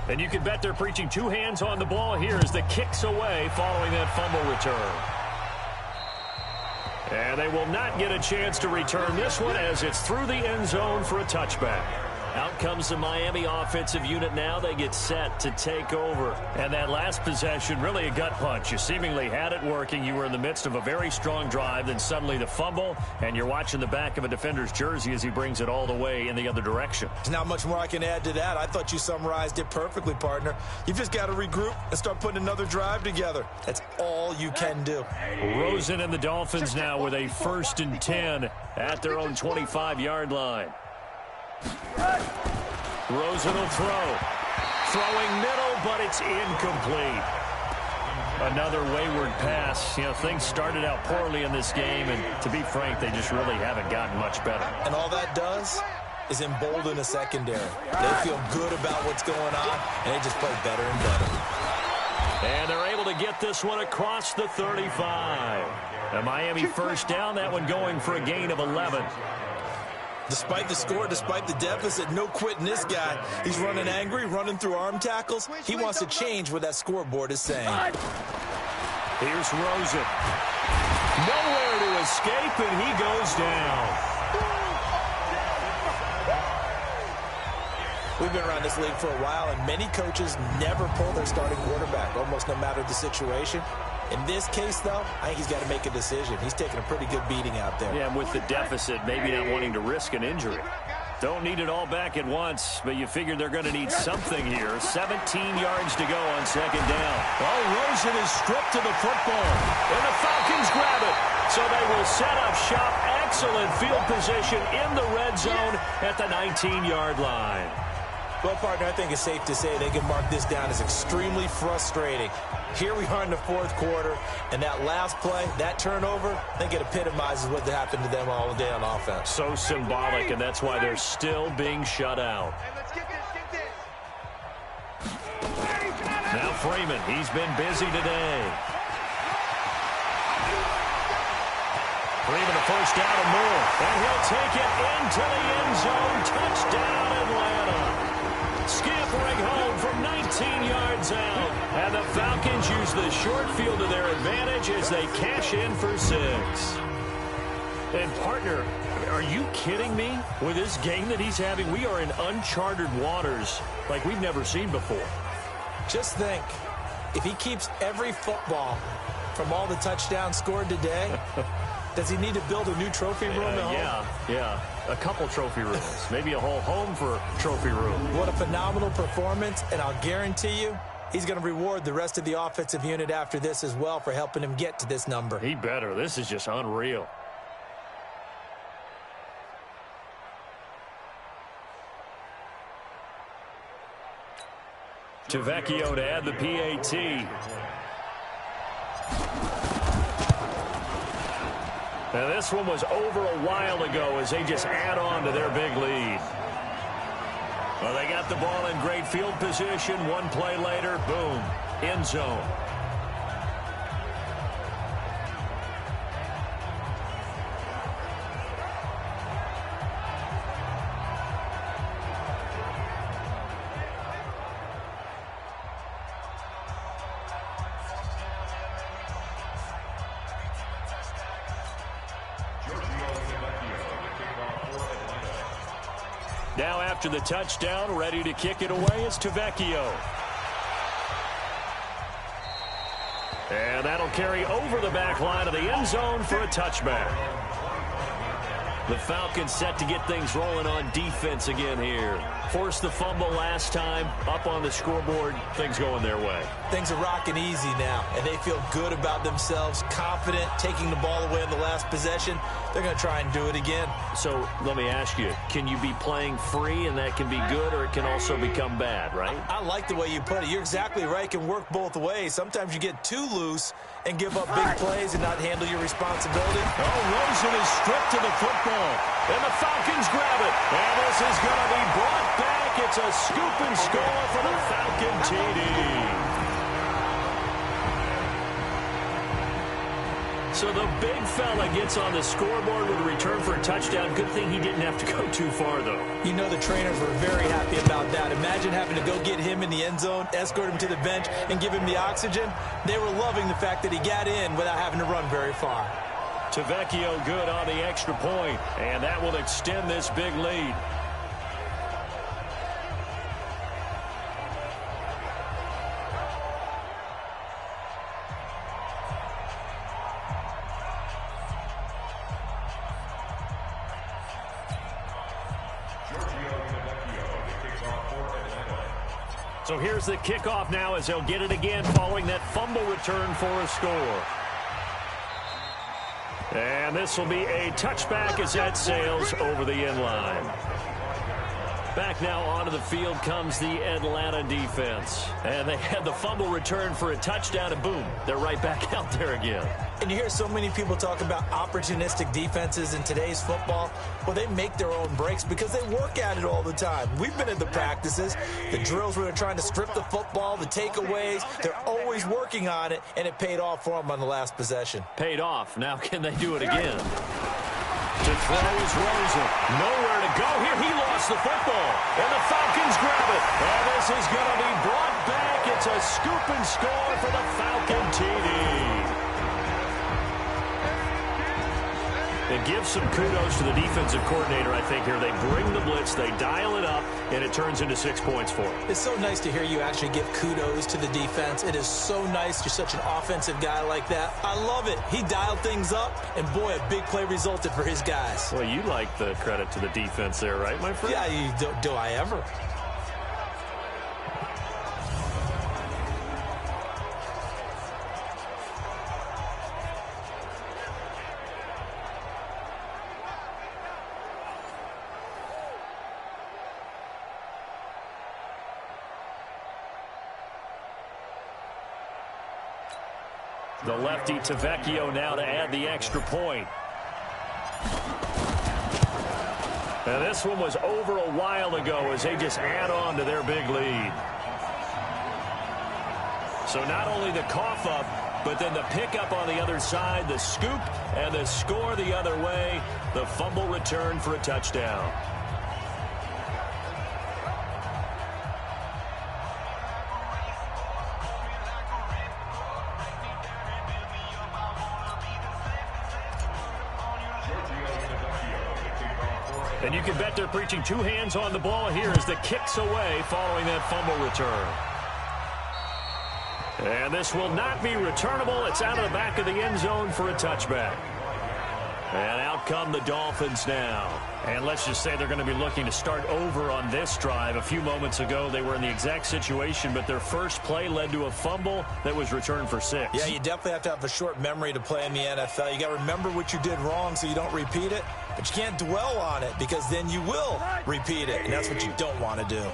And you can bet they're preaching 2 hands on the ball here as the kick's away following that fumble return. And they will not get a chance to return this one as it's through the end zone for a touchback. Out comes the Miami offensive unit now. They get set to take over. And that last possession, really a gut punch. You seemingly had it working. You were in the midst of a very strong drive. Then suddenly the fumble, and you're watching the back of a defender's jersey as he brings it all the way in the other direction. There's not much more I can add to that. I thought you summarized it perfectly, partner. You've just got to regroup and start putting another drive together. That's all you can do. Rosen and the Dolphins now with a 1st and 10 at their own 25-yard line. Rosen will throw. Throwing middle, but it's incomplete. Another wayward pass. You know, things started out poorly in this game, and to be frank, they just really haven't gotten much better. And all that does is embolden the secondary. They feel good about what's going on, and they just play better and better. And they're able to get this one across the 35. A Miami 1st down, that one going for a gain of 11. Despite the score, despite the deficit, no quitting this guy. He's running angry, running through arm tackles. He wants to change what that scoreboard is saying. Here's Rosen. Nowhere to escape, and he goes down. We've been around this league for a while, and many coaches never pull their starting quarterback, almost no matter the situation. In this case, though, I think he's got to make a decision. He's taking a pretty good beating out there. Yeah, and with the deficit, maybe not wanting to risk an injury. Don't need it all back at once, but you figure they're going to need something here. 17 yards to go on 2nd down. Oh, Rosen is stripped to the football, and the Falcons grab it. So they will set up shop. Excellent field position in the red zone at the 19-yard line. Well, partner, I think it's safe to say they can mark this down as extremely frustrating. Here we are in the 4th quarter, and that last play, that turnover, I think it epitomizes what happened to them all day on offense. So symbolic, and that's why they're still being shut out. Now Freeman, he's been busy today. Freeman, a 1st down and more, and he'll take it into the end zone. Touchdown, Atlanta. Scampering home from 19 yards out. And the Falcons use the short field to their advantage as they cash in for 6. And, partner, are you kidding me? With this game that he's having, we are in uncharted waters like we've never seen before. Just think, if he keeps every football from all the touchdowns scored today, Does he need to build a new trophy room at home? Yeah. A couple trophy rooms. Maybe a whole home for trophy room. What a phenomenal performance, and I'll guarantee you he's going to reward the rest of the offensive unit after this as well for helping him get to this number. He better. This is just unreal. Tavecchio to add the PAT. Now this one was over a while ago as they just add on to their big lead. Well, they got the ball in great field position. One play later, boom, end zone. Now after the touchdown, ready to kick it away is Tavecchio. And that'll carry over the back line of the end zone for a touchback. The Falcons set to get things rolling on defense again here. Forced the fumble last time, up on the scoreboard, things going their way. Things are rocking easy now, and they feel good about themselves, confident, taking the ball away in the last possession. They're going to try and do it again. So let me ask you, can you be playing free and that can be good, or it can also become bad, right? I like the way you put it. You're exactly right. It can work both ways. Sometimes you get too loose and give up big plays and not handle your responsibility. Oh, Rosen is stripped to the football, and the Falcons grab it. And this is going to be brought back. It's a scoop and score for the Falcon TD. So the big fella gets on the scoreboard with a return for a touchdown. Good thing he didn't have to go too far, though. You know the trainers were very happy about that. Imagine having to go get him in the end zone, escort him to the bench, and give him the oxygen. They were loving the fact that he got in without having to run very far. Tavecchio good on the extra point, and that will extend this big lead. So here's the kickoff now as they'll get it again following that fumble return for a score. And this will be a touchback as that sails over the end line. Back now onto the field comes the Atlanta defense. And they had the fumble return for a touchdown, and boom, they're right back out there again. And you hear so many people talk about opportunistic defenses in today's football. Well, they make their own breaks because they work at it all the time. We've been at the practices, the drills where they're trying to strip the football, the takeaways. They're always working on it, and it paid off for them on the last possession. Paid off. Now can they do it again? To throw is Rosen. Nowhere to go here. He lost the football. And the Falcons grab it. And this is going to be brought back. It's a scoop and score for the Falcon TD. It gives some kudos to the defensive coordinator, I think, here. They bring the blitz, they dial it up, and it turns into 6 points for them. It's so nice to hear you actually give kudos to the defense. It is so nice. You're such an offensive guy like that. I love it. He dialed things up, and boy, a big play resulted for his guys. Well, you like the credit to the defense there, right, my friend? Yeah, do I ever? The lefty Tavecchio now to add the extra point. Now this one was over a while ago as they just add on to their big lead. So not only the cough up, but then the pickup on the other side, the scoop, and the score the other way. The fumble return for a touchdown. And you can bet they're preaching two hands on the ball here as the kick's away following that fumble return. And this will not be returnable. It's out of the back of the end zone for a touchback. And out come the Dolphins now. And let's just say they're going to be looking to start over on this drive. A few moments ago, they were in the exact situation, but their first play led to a fumble that was returned for 6. Yeah, you definitely have to have a short memory to play in the NFL. You got to remember what you did wrong so you don't repeat it, but you can't dwell on it because then you will repeat it, and that's what you don't want to do.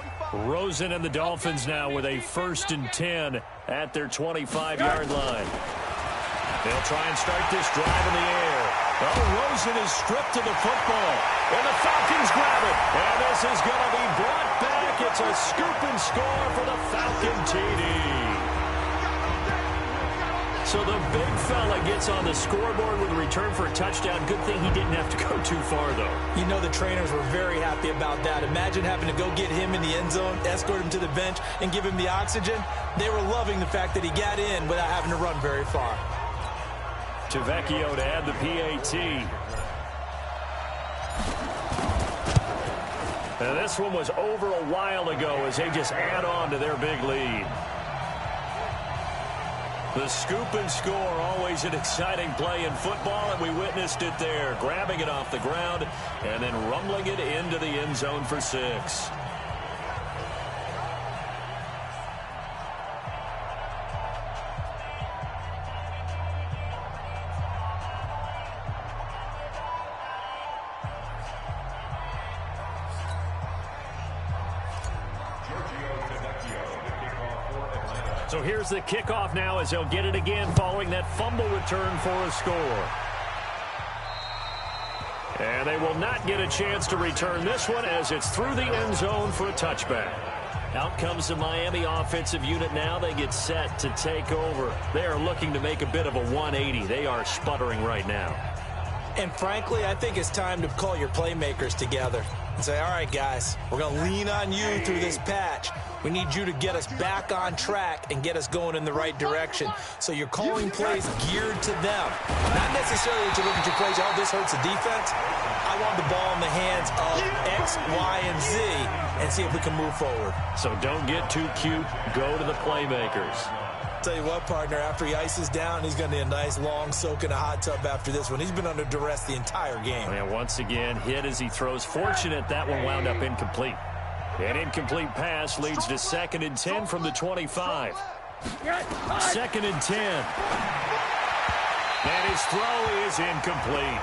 Rosen and the Dolphins now with a 1st and 10 at their 25-yard line. They'll try and start this drive in the air. Oh, Rosen is stripped to the football. And the Falcons grab it. And this is going to be brought back. It's a scoop and score for the Falcon TD. So the big fella gets on the scoreboard with a return for a touchdown. Good thing he didn't have to go too far, though. You know the trainers were very happy about that. Imagine having to go get him in the end zone, escort him to the bench, and give him the oxygen. They were loving the fact that he got in without having to run very far. Vecchio to add the PAT. And this one was over a while ago as they just add on to their big lead. The scoop and score, always an exciting play in football, and we witnessed it there. Grabbing it off the ground and then rumbling it into the end zone for 6. So here's the kickoff now as they'll get it again following that fumble return for a score. And they will not get a chance to return this one as it's through the end zone for a touchback. Out comes the Miami offensive unit now. They get set to take over. They are looking to make a bit of a 180. They are sputtering right now. And frankly, I think it's time to call your playmakers together and say, all right, guys, we're going to lean on you through this patch. We need you to get us back on track and get us going in the right direction. So you're calling plays geared to them. Not necessarily that you look at your plays, oh, this hurts the defense. I want the ball in the hands of X, Y, and Z and see if we can move forward. So don't get too cute. Go to the playmakers. Tell you what, partner, after he ices down, he's going to need a nice long soak in a hot tub after this one. He's been under duress the entire game. And once again, hit as he throws. Fortunate that one wound up incomplete. An incomplete pass leads to 2nd and 10 from the 25. 2nd and 10. And his throw is incomplete.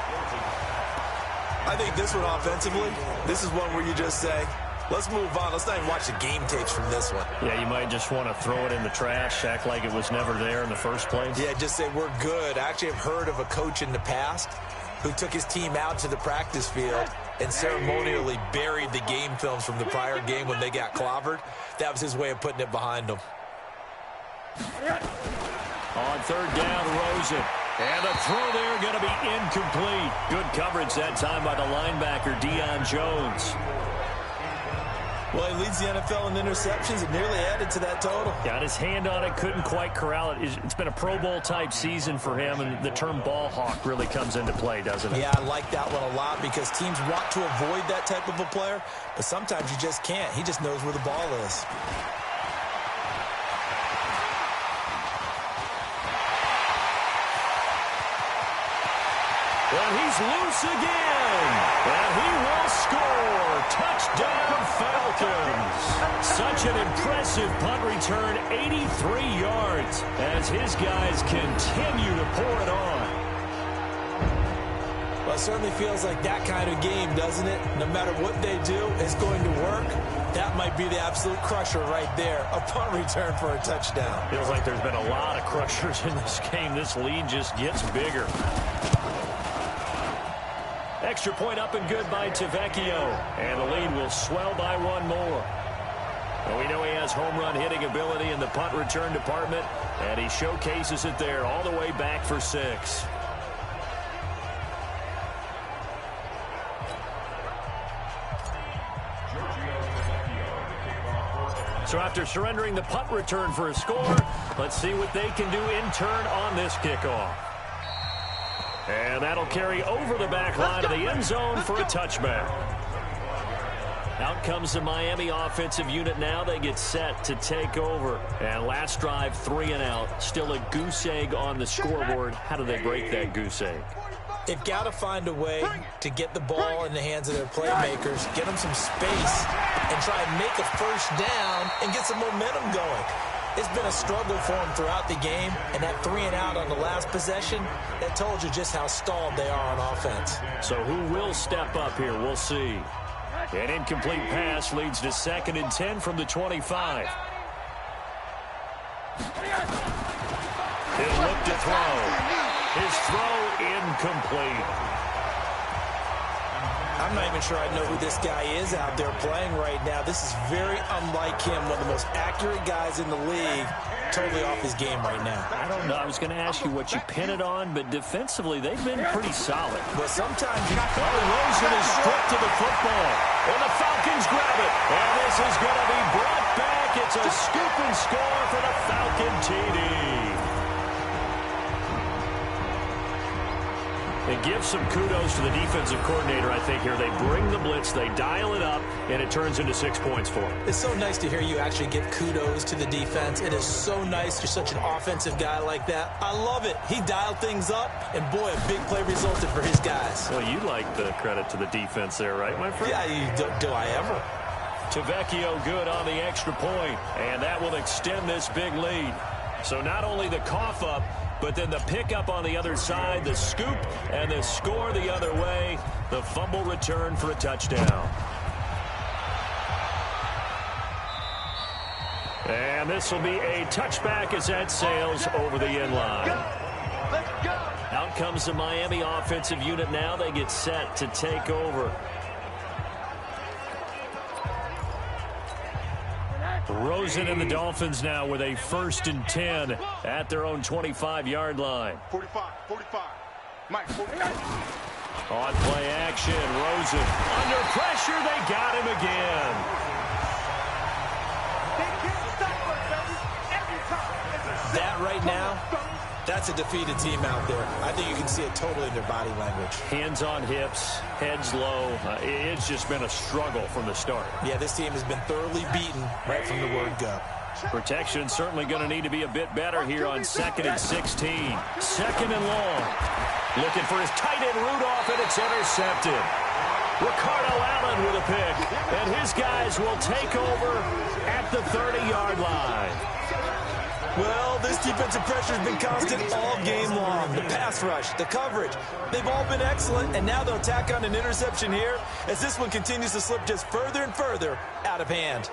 I think this one offensively, this is one where you just say, let's move on. Let's not even watch the game tapes from this one. Yeah, you might just want to throw it in the trash, act like it was never there in the first place. Yeah, just say we're good. I actually have heard of a coach in the past who took his team out to the practice field and ceremonially buried the game films from the prior game when they got clobbered. That was his way of putting it behind them. On 3rd down, Rosen. And the throw there going to be incomplete. Good coverage that time by the linebacker, Deion Jones. Well, he leads the NFL in interceptions and nearly added to that total. Got his hand on it, couldn't quite corral it. It's been a Pro Bowl-type season for him, and the term ball hawk really comes into play, doesn't it? Yeah, I like that one a lot because teams want to avoid that type of a player, but sometimes you just can't. He just knows where the ball is. And he's loose again. And he will score. Touchdown, Falcons. Such an impressive punt return, 83 yards, as his guys continue to pour it on. Well, it certainly feels like that kind of game, doesn't it? No matter what they do, it's going to work. That might be the absolute crusher right there. A punt return for a touchdown. Feels like there's been a lot of crushers in this game. This lead just gets bigger. Extra point up and good by Vecchio. And the lead will swell by one more. And we know he has home run hitting ability in the punt return department. And he showcases it there all the way back for 6. So after surrendering the punt return for a score, let's see what they can do in turn on this kickoff. And that'll carry over the back line of the end zone for a touchback. Out comes the Miami offensive unit now. They get set to take over. And last drive, 3 and out. Still a goose egg on the scoreboard. How do they break that goose egg? They've got to find a way to get the ball in the hands of their playmakers, get them some space, and try and make a first down and get some momentum going. It's been a struggle for them throughout the game, and that 3-and-out on the last possession, that told you just how stalled they are on offense. So who will step up here? We'll see. An incomplete pass leads to 2nd and 10 from the 25. He'll look to throw. His throw incomplete. I'm not even sure I know who this guy is out there playing right now. This is very unlike him, one of the most accurate guys in the league, totally off his game right now. I don't know. I was going to ask you what you pin it on, but defensively, they've been pretty solid. But sometimes you... Rosen is stripped to the football, and the Falcons grab it. And this is going to be brought back. It's a scoop and score for the Falcon TD. It gives some kudos to the defensive coordinator, I think, here. They bring the blitz, they dial it up, and it turns into 6 points for them. It's so nice to hear you actually give kudos to the defense. It is so nice. You're such an offensive guy like that. I love it. He dialed things up, and boy, a big play resulted for his guys. Well, you like the credit to the defense there, right, my friend? Yeah, do I ever? Tavecchio good on the extra point, and that will extend this big lead. So not only the cough up, but then the pickup on the other side, the scoop, and the score the other way. The fumble return for a touchdown. And this will be a touchback as that sails over the end line. Out comes the Miami offensive unit now. They get set to take over. Rosen and the Dolphins now with a 1st and 10 at their own 25-yard line. 45. Mike, 45. On play action, Rosen under pressure. They got him again. That right now, that's a defeated team out there. I think you can see it totally in their body language. Hands on hips, heads low. It's just been a struggle from the start. Yeah, this team has been thoroughly beaten right from the word go. Protection certainly going to need to be a bit better here on 2nd and 16. 2nd and long. Looking for his tight end Rudolph, and it's intercepted. Ricardo Allen with a pick, and his guys will take over at the 30-yard line. Well, this defensive pressure has been constant all game long. The pass rush, the coverage, they've all been excellent, and now they'll tack on an interception here as this one continues to slip just further and further out of hand.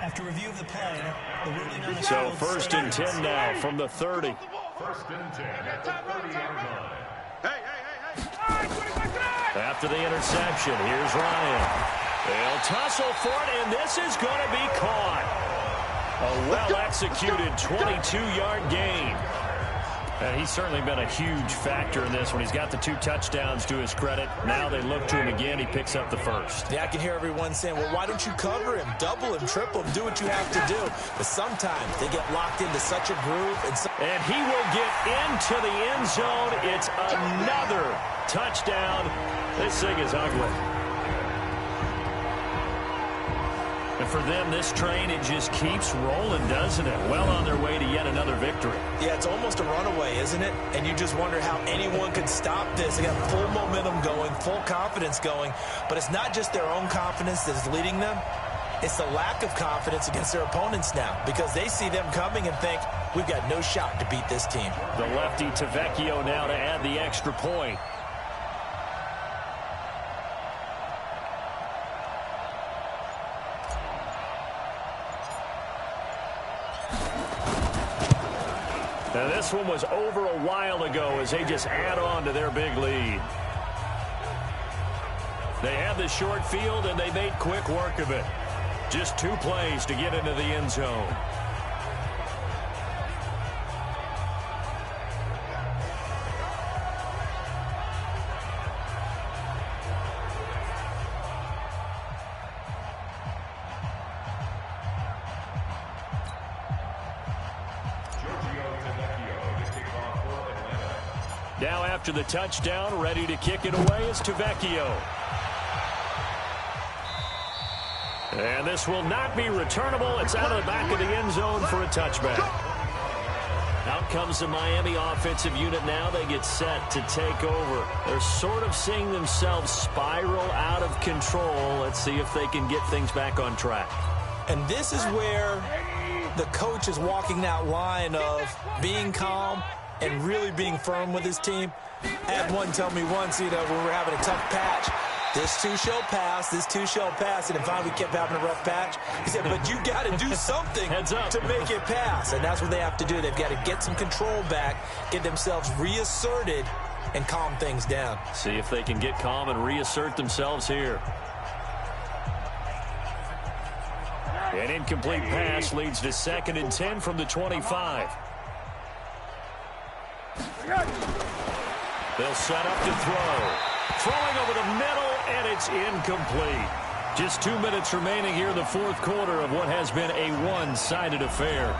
After review of the play, the ruling on the So field 1st and 10 now from the 30. 1st and 10 at the 30-yard line. Hey. After the interception, here's Ryan. They'll tussle for it, and this is going to be caught. A well-executed 22-yard gain. And he's certainly been a huge factor in this one. He's got the 2 touchdowns to his credit. Now they look to him again. He picks up the 1st. Yeah, I can hear everyone saying, well, why don't you cover him, double him, triple him, do what you have to do. But sometimes they get locked into such a groove. And he will get into the end zone. It's another touchdown. This thing is ugly. And for them, this train, it just keeps rolling, doesn't it? Well on their way to yet another victory. Yeah, it's almost a runaway, isn't it? And you just wonder how anyone could stop this. They got full momentum going, full confidence going. But it's not just their own confidence that's leading them. It's the lack of confidence against their opponents now because they see them coming and think, we've got no shot to beat this team. The lefty Tavecchio now to add the extra point. Now this one was over a while ago as they just add on to their big lead. They had the short field and they made quick work of it. Just 2 plays to get into the end zone. Now after the touchdown, ready to kick it away is Tavecchio. And this will not be returnable. It's out of the back of the end zone for a touchback. Out comes the Miami offensive unit now. They get set to take over. They're sort of seeing themselves spiral out of control. Let's see if they can get things back on track. And this is where the coach is walking that line of being calm and really being firm with his team. I had one tell me once, when we were having a tough patch, this too shall pass, this too shall pass. And then finally we kept having a rough patch. He said, but you got to do something to make it pass. And that's what they have to do. They've got to get some control back, get themselves reasserted, and calm things down. See if they can get calm and reassert themselves here. An incomplete pass leads to 2nd and 10 from the 25. They'll set up to throw. Throwing over the middle, and it's incomplete. Just 2 minutes remaining here in the fourth quarter of what has been a one-sided affair.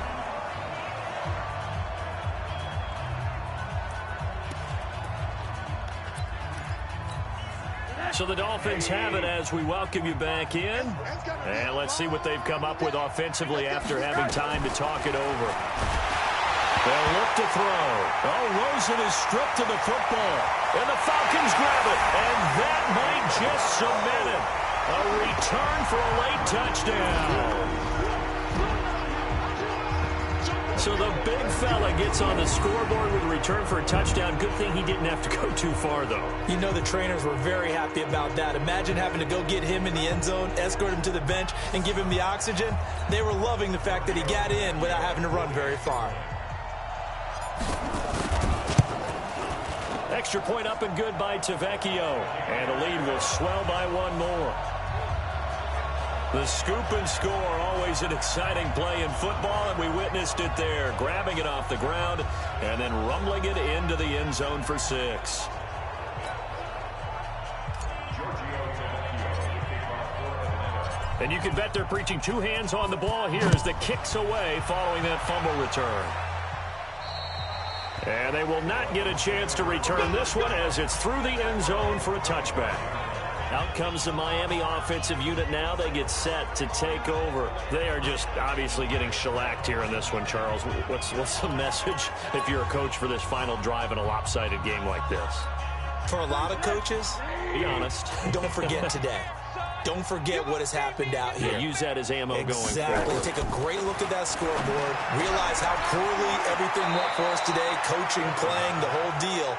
So the Dolphins have it as we welcome you back in. And let's see what they've come up with offensively after having time to talk it over. They'll look to throw. Oh, Rosen is stripped of the football. And the Falcons grab it. And that might just cement it. A return for a late touchdown. So the big fella gets on the scoreboard with a return for a touchdown. Good thing he didn't have to go too far, though. You know the trainers were very happy about that. Imagine having to go get him in the end zone, escort him to the bench, and give him the oxygen. They were loving the fact that he got in without having to run very far. Extra point up and good by Tavecchio. And the lead will swell by one more. The scoop and score, always an exciting play in football, and we witnessed it there. Grabbing it off the ground and then rumbling it into the end zone for 6. And you can bet they're preaching 2 hands on the ball here as the kick's away following that fumble return. And they will not get a chance to return this one as it's through the end zone for a touchback. Out comes the Miami offensive unit now. They get set to take over. They are just obviously getting shellacked here in this one, Charles. What's the message if you're a coach for this final drive in a lopsided game like this? For a lot of coaches, be honest. Don't forget today. Don't forget what has happened out here. Yeah, use that as ammo going forward. Exactly. Take a great look at that scoreboard. Realize how poorly everything went for us today. Coaching, playing, the whole deal.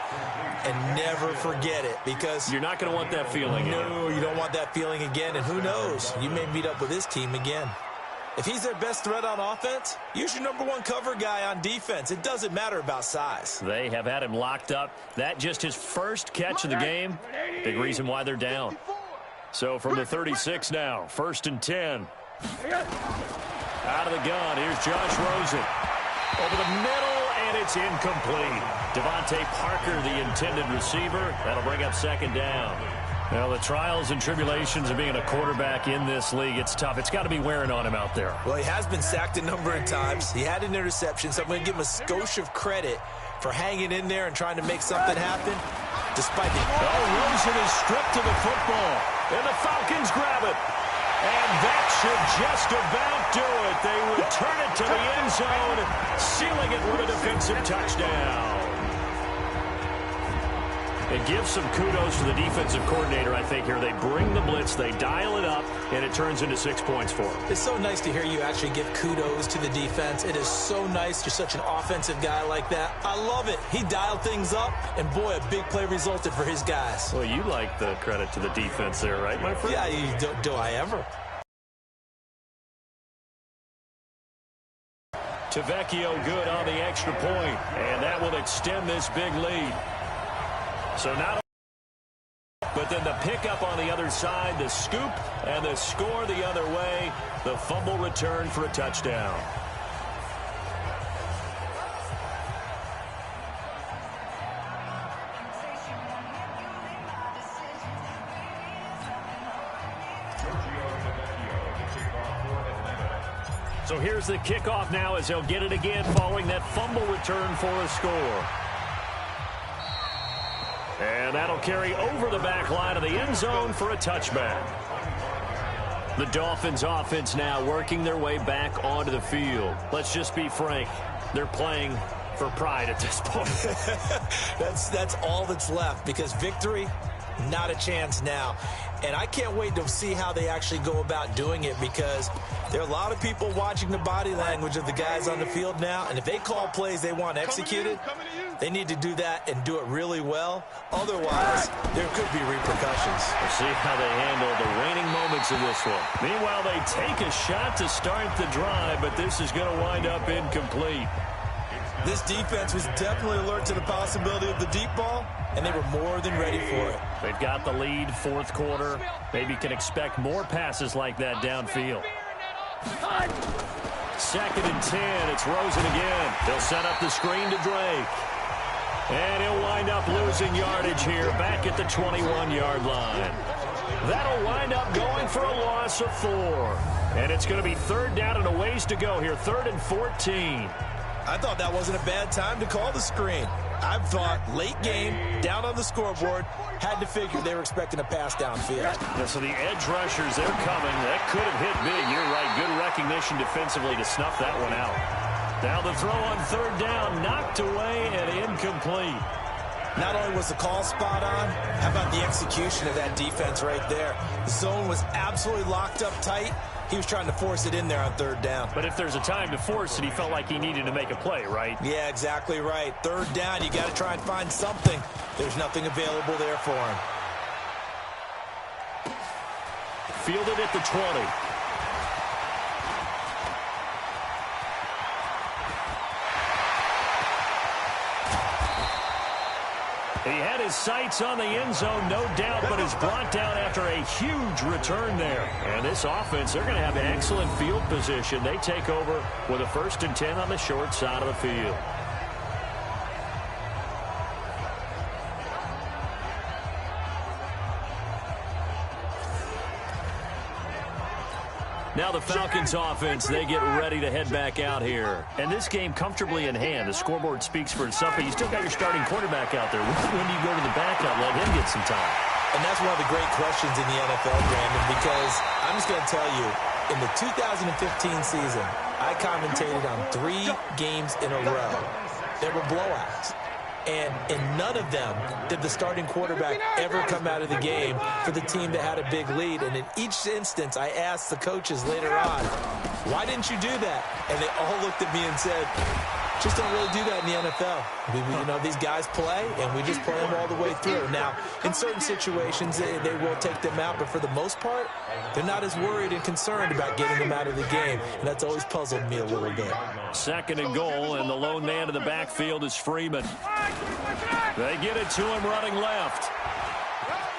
And never forget it, because you're not going to want that feeling. No, you don't want that feeling again. And who knows? You may meet up with this team again. If he's their best threat on offense, use your #1 cover guy on defense. It doesn't matter about size. They have had him locked up. That just his first catch of the game. Big reason why they're down. So from the 36 now, 1st and 10. Out of the gun, here's Josh Rosen. Over the middle, and it's incomplete. Devontae Parker, the intended receiver. That'll bring up 2nd down. Well, the trials and tribulations of being a quarterback in this league, it's tough. It's got to be wearing on him out there. Well, he has been sacked a number of times. He had an interception, so I'm going to give him a skosh of credit for hanging in there and trying to make something happen. Despite the... Oh, Rosen is stripped to the football, and the Falcons grab it. And that should just about do it. They return it to the end zone, sealing it with a defensive touchdown. It gives some kudos to the defensive coordinator, I think, here. They bring the blitz, they dial it up, and it turns into 6 points for them. It's so nice to hear you actually give kudos to the defense. It is so nice. You're such an offensive guy like that. I love it. He dialed things up, and boy, a big play resulted for his guys. Well, you like the credit to the defense there, right, my friend? Yeah, do I ever? Tavecchio good on the extra point, and that will extend this big lead. So not, but then the pickup on the other side, the scoop, and the score the other way. The fumble return for a touchdown. So here's the kickoff now as they'll get it again following that fumble return for a score. And that'll carry over the back line of the end zone for a touchback. The Dolphins offense now working their way back onto the field. Let's just be frank. They're playing for pride at this point. That's all that's left, because victory, not a chance now. And I can't wait to see how they actually go about doing it, because there are a lot of people watching the body language of the guys on the field now, and if they call plays they want executed, they need to do that and do it really well. Otherwise, there could be repercussions. We'll see how they handle the waning moments of this one. Meanwhile, they take a shot to start the drive, but this is going to wind up incomplete. This defense was definitely alert to the possibility of the deep ball, and they were more than ready for it. They've got the lead, fourth quarter. Maybe can expect more passes like that downfield. 2nd and 10. It's Rosen again. They'll set up the screen to Drake. And he'll wind up losing yardage here back at the 21-yard line. That'll wind up going for a loss of 4. And it's going to be 3rd down and a ways to go here. 3rd and 14. I thought that wasn't a bad time to call the screen. I thought late game, down on the scoreboard, had to figure they were expecting a pass downfield. Yeah, so the edge rushers, they're coming. That could have hit big. You're right. Good recognition defensively to snuff that one out. Now the throw on 3rd down, knocked away and incomplete. Not only was the call spot on, how about the execution of that defense right there? The zone was absolutely locked up tight. He was trying to force it in there on 3rd down. But if there's a time to force it, he felt like he needed to make a play, right? Yeah, exactly right. 3rd down, you got to try and find something. There's nothing available there for him. Fielded at the 20. He had his sights on the end zone, no doubt, but is brought down after a huge return there. And this offense, they're going to have excellent field position. They take over with a 1st and 10 on the short side of the field. Now the Falcons offense, they get ready to head back out here. And this game comfortably in hand. The scoreboard speaks for itself, but you still got your starting quarterback out there. When do you go to the backup, let him get some time? And that's one of the great questions in the NFL, Brandon, because I'm just going to tell you, in the 2015 season, I commentated on 3 games in a row. There were blowouts. And in none of them did the starting quarterback ever come out of the game for the team that had a big lead. And in each instance, I asked the coaches later on, why didn't you do that? And they all looked at me and said, just don't really do that in the NFL. You know, these guys play, and we just play them all the way through. Now, in certain situations, they will take them out, but for the most part, they're not as worried and concerned about getting them out of the game, and that's always puzzled me a little bit. 2nd and goal, and the lone man in the backfield is Freeman. They get it to him running left.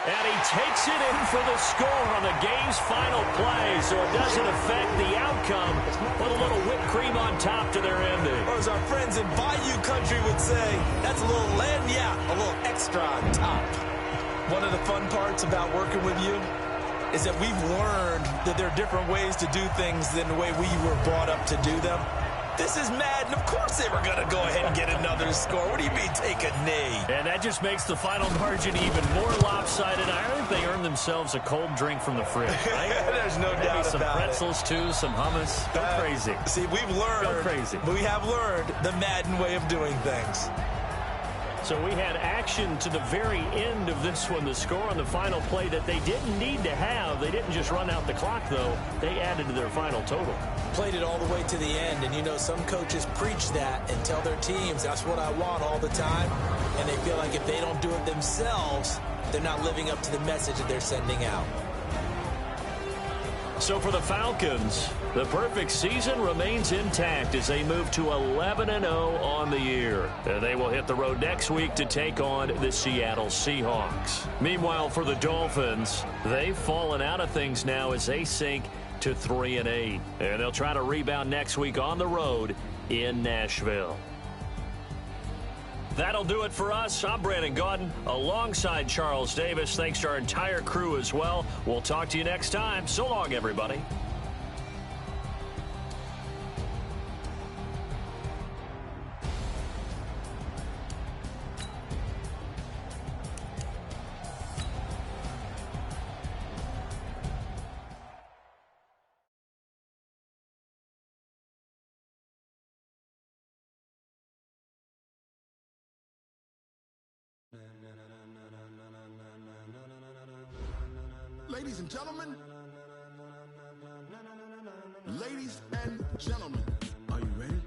And he takes it in for the score on the game's final play, so it doesn't affect the outcome, but a little whipped cream on top to their ending. Or as our friends in Bayou Country would say, that's a little a little extra on top. One of the fun parts about working with you is that we've learned that there are different ways to do things than the way we were brought up to do them. This is Madden. Of course they were going to go ahead and get another score. What do you mean take a knee? And that just makes the final margin even more lopsided. I think they earned themselves a cold drink from the fridge, right? There's no Maybe doubt some about pretzels, too, some hummus. Go crazy. See, we've learned. Go crazy. We have learned the Madden way of doing things. So we had action to the very end of this one. The score on the final play that they didn't need to have. They didn't just run out the clock, though. They added to their final total. Played it all the way to the end, and you know some coaches preach that and tell their teams that's what I want all the time, and they feel like if they don't do it themselves, they're not living up to the message that they're sending out. So for the Falcons, the perfect season remains intact as they move to 11-0 on the year. They will hit the road next week to take on the Seattle Seahawks. Meanwhile, for the Dolphins, they've fallen out of things now as they sink to 3-8. And they'll try to rebound next week on the road in Nashville. That'll do it for us. I'm Brandon Gaudin alongside Charles Davis. Thanks to our entire crew as well. We'll talk to you next time. So long, everybody. Ladies and gentlemen, ladies and gentlemen, are you ready?